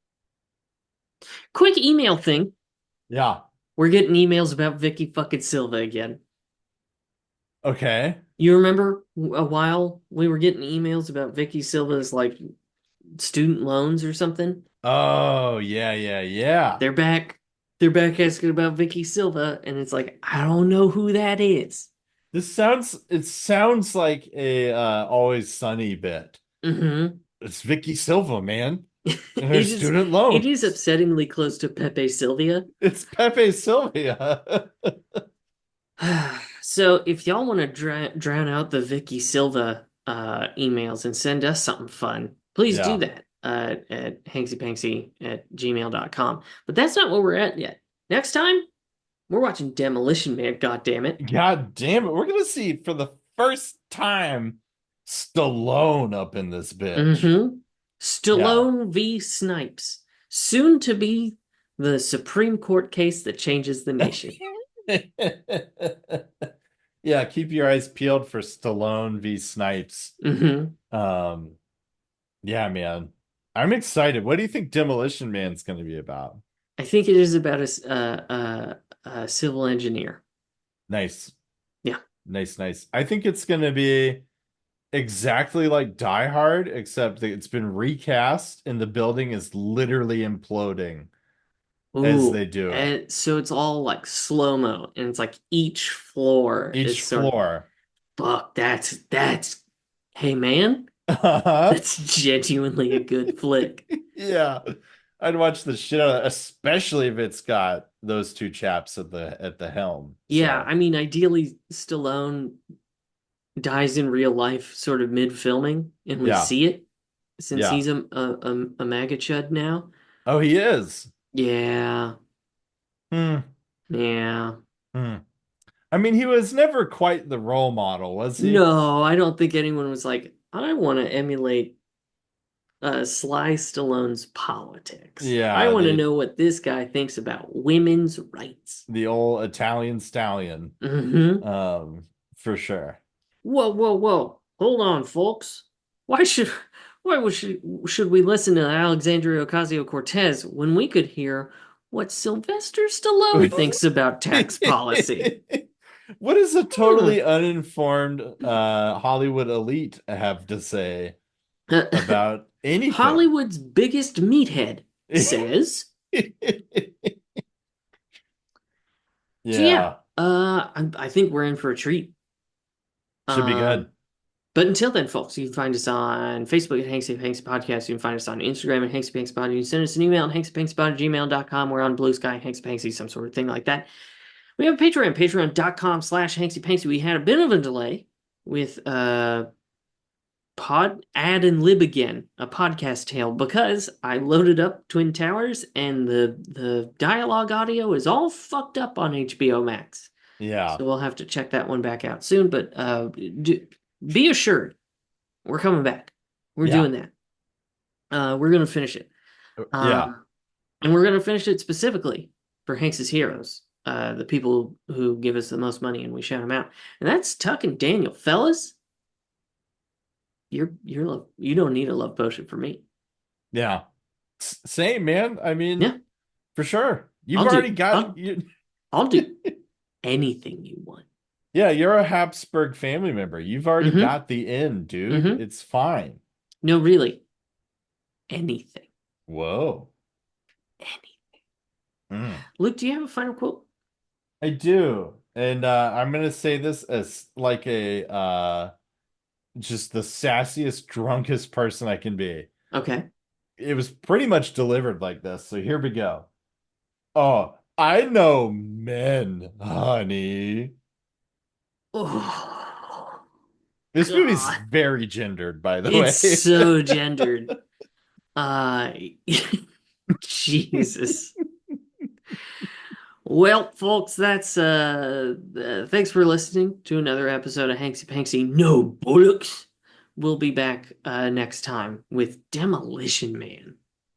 Quick email thing. yeah. We're getting emails about Vicky fucking Silva again. Okay. You remember a while we were getting emails about Vicky Silva's like student loans or something? Oh, yeah, yeah, yeah. They're back. They're back asking about Vicky Silva, and it's like, I don't know who that is. It sounds like a Always Sunny bit. Mm-hmm. It's Vicky Silva, man. And her It is student it is loans. upsettingly close to Pepe Sylvia. It's Pepe Sylvia. So if y'all want to drown out the Vicky Silva emails and send us something fun, please do Yeah. that at hanksypanksy@gmail.com. But that's not where we're at yet. Next time, we're watching Demolition Man, God damn it. God damn it. We're gonna see for the first time Stallone up in this bitch. Mm-hmm. Yeah. Stallone v. Snipes. Soon to be the Supreme Court case that changes the nation. Yeah, keep your eyes peeled for Stallone v. Snipes. Mm-hmm. Um, yeah, man. I'm excited. What do you think Demolition Man's gonna be about? I think it is about a civil engineer. Nice. Yeah. Nice, nice. I think it's gonna be exactly like Die Hard, except that it's been recast and the building is literally imploding as Ooh, they do it. and so it's all like slow-mo, and it's like each floor Each is sort of floor. fuck. That's hey man, Uh-huh. that's genuinely a good flick. Yeah. I'd watch the shit out of it, especially if it's got those two chaps at the helm. Yeah, So I mean, ideally, Stallone dies in real life, sort of mid-filming, and we yeah. see it since Yeah. he's a MAGA chud now. Oh, he is. Yeah, Hmm. yeah. Hmm. I mean, he was never quite the role model, was he? No, I don't think anyone was like, I want to emulate Sly Stallone's politics. I Yeah, want to know what this guy thinks about women's rights. the old Italian stallion. Hmm. Um, for sure. Whoa, whoa, whoa. Hold on, folks. Why should should we listen to Alexandria Ocasio-Cortez when we could hear what Sylvester Stallone thinks about tax policy? What does a Hmm. totally uninformed Hollywood elite have to say about anything? Hollywood's biggest meathead says. So yeah, Yeah, I think we're in for a treat. should be Um, good. but until then, folks, you can find us on Facebook at Hanksy Podcast. You can find us on Instagram at Hanksy Pod. You can send us an email at hanksypanksypod@gmail.com. We're on Blue Sky, Hanksy Panksy, some sort of thing like that. We have a Patreon, patreon.com/HanksyPanksy. We had a bit of a delay with pod add and lib again, a podcast tale, because I loaded up Twin Towers and the dialogue audio is all fucked up on HBO Max. Yeah, So we'll have to check that one back out soon. But be assured, we're coming back. We're yeah, doing that. We're gonna finish it. yeah, And we're gonna finish it specifically for Hanks's heroes, the people who give us the most money and we shout them out. And that's Tuck and Daniel, fellas. You don't need a love potion for me. yeah. Same, man. I mean, Yeah, for sure. You've I'll already do. got I'll you. I'll do anything you want. Yeah, you're a Habsburg family member. You've already Mm-hmm. got the in, dude. Mm-hmm. It's fine. No, really, anything. Whoa. Anything. Mm. Luke, do you have a final quote? I do. And I'm gonna say this as like a just the sassiest, drunkest person I can be. Okay. It was pretty much delivered like this. So here we go. Oh, I know men, honey. Oh, This movie's God. very gendered, by the It's way. so gendered. Uh, Jesus. Well, folks, that's thanks for listening to another episode of Hanksy Panksy No Bollocks. We'll be back next time with Demolition Man.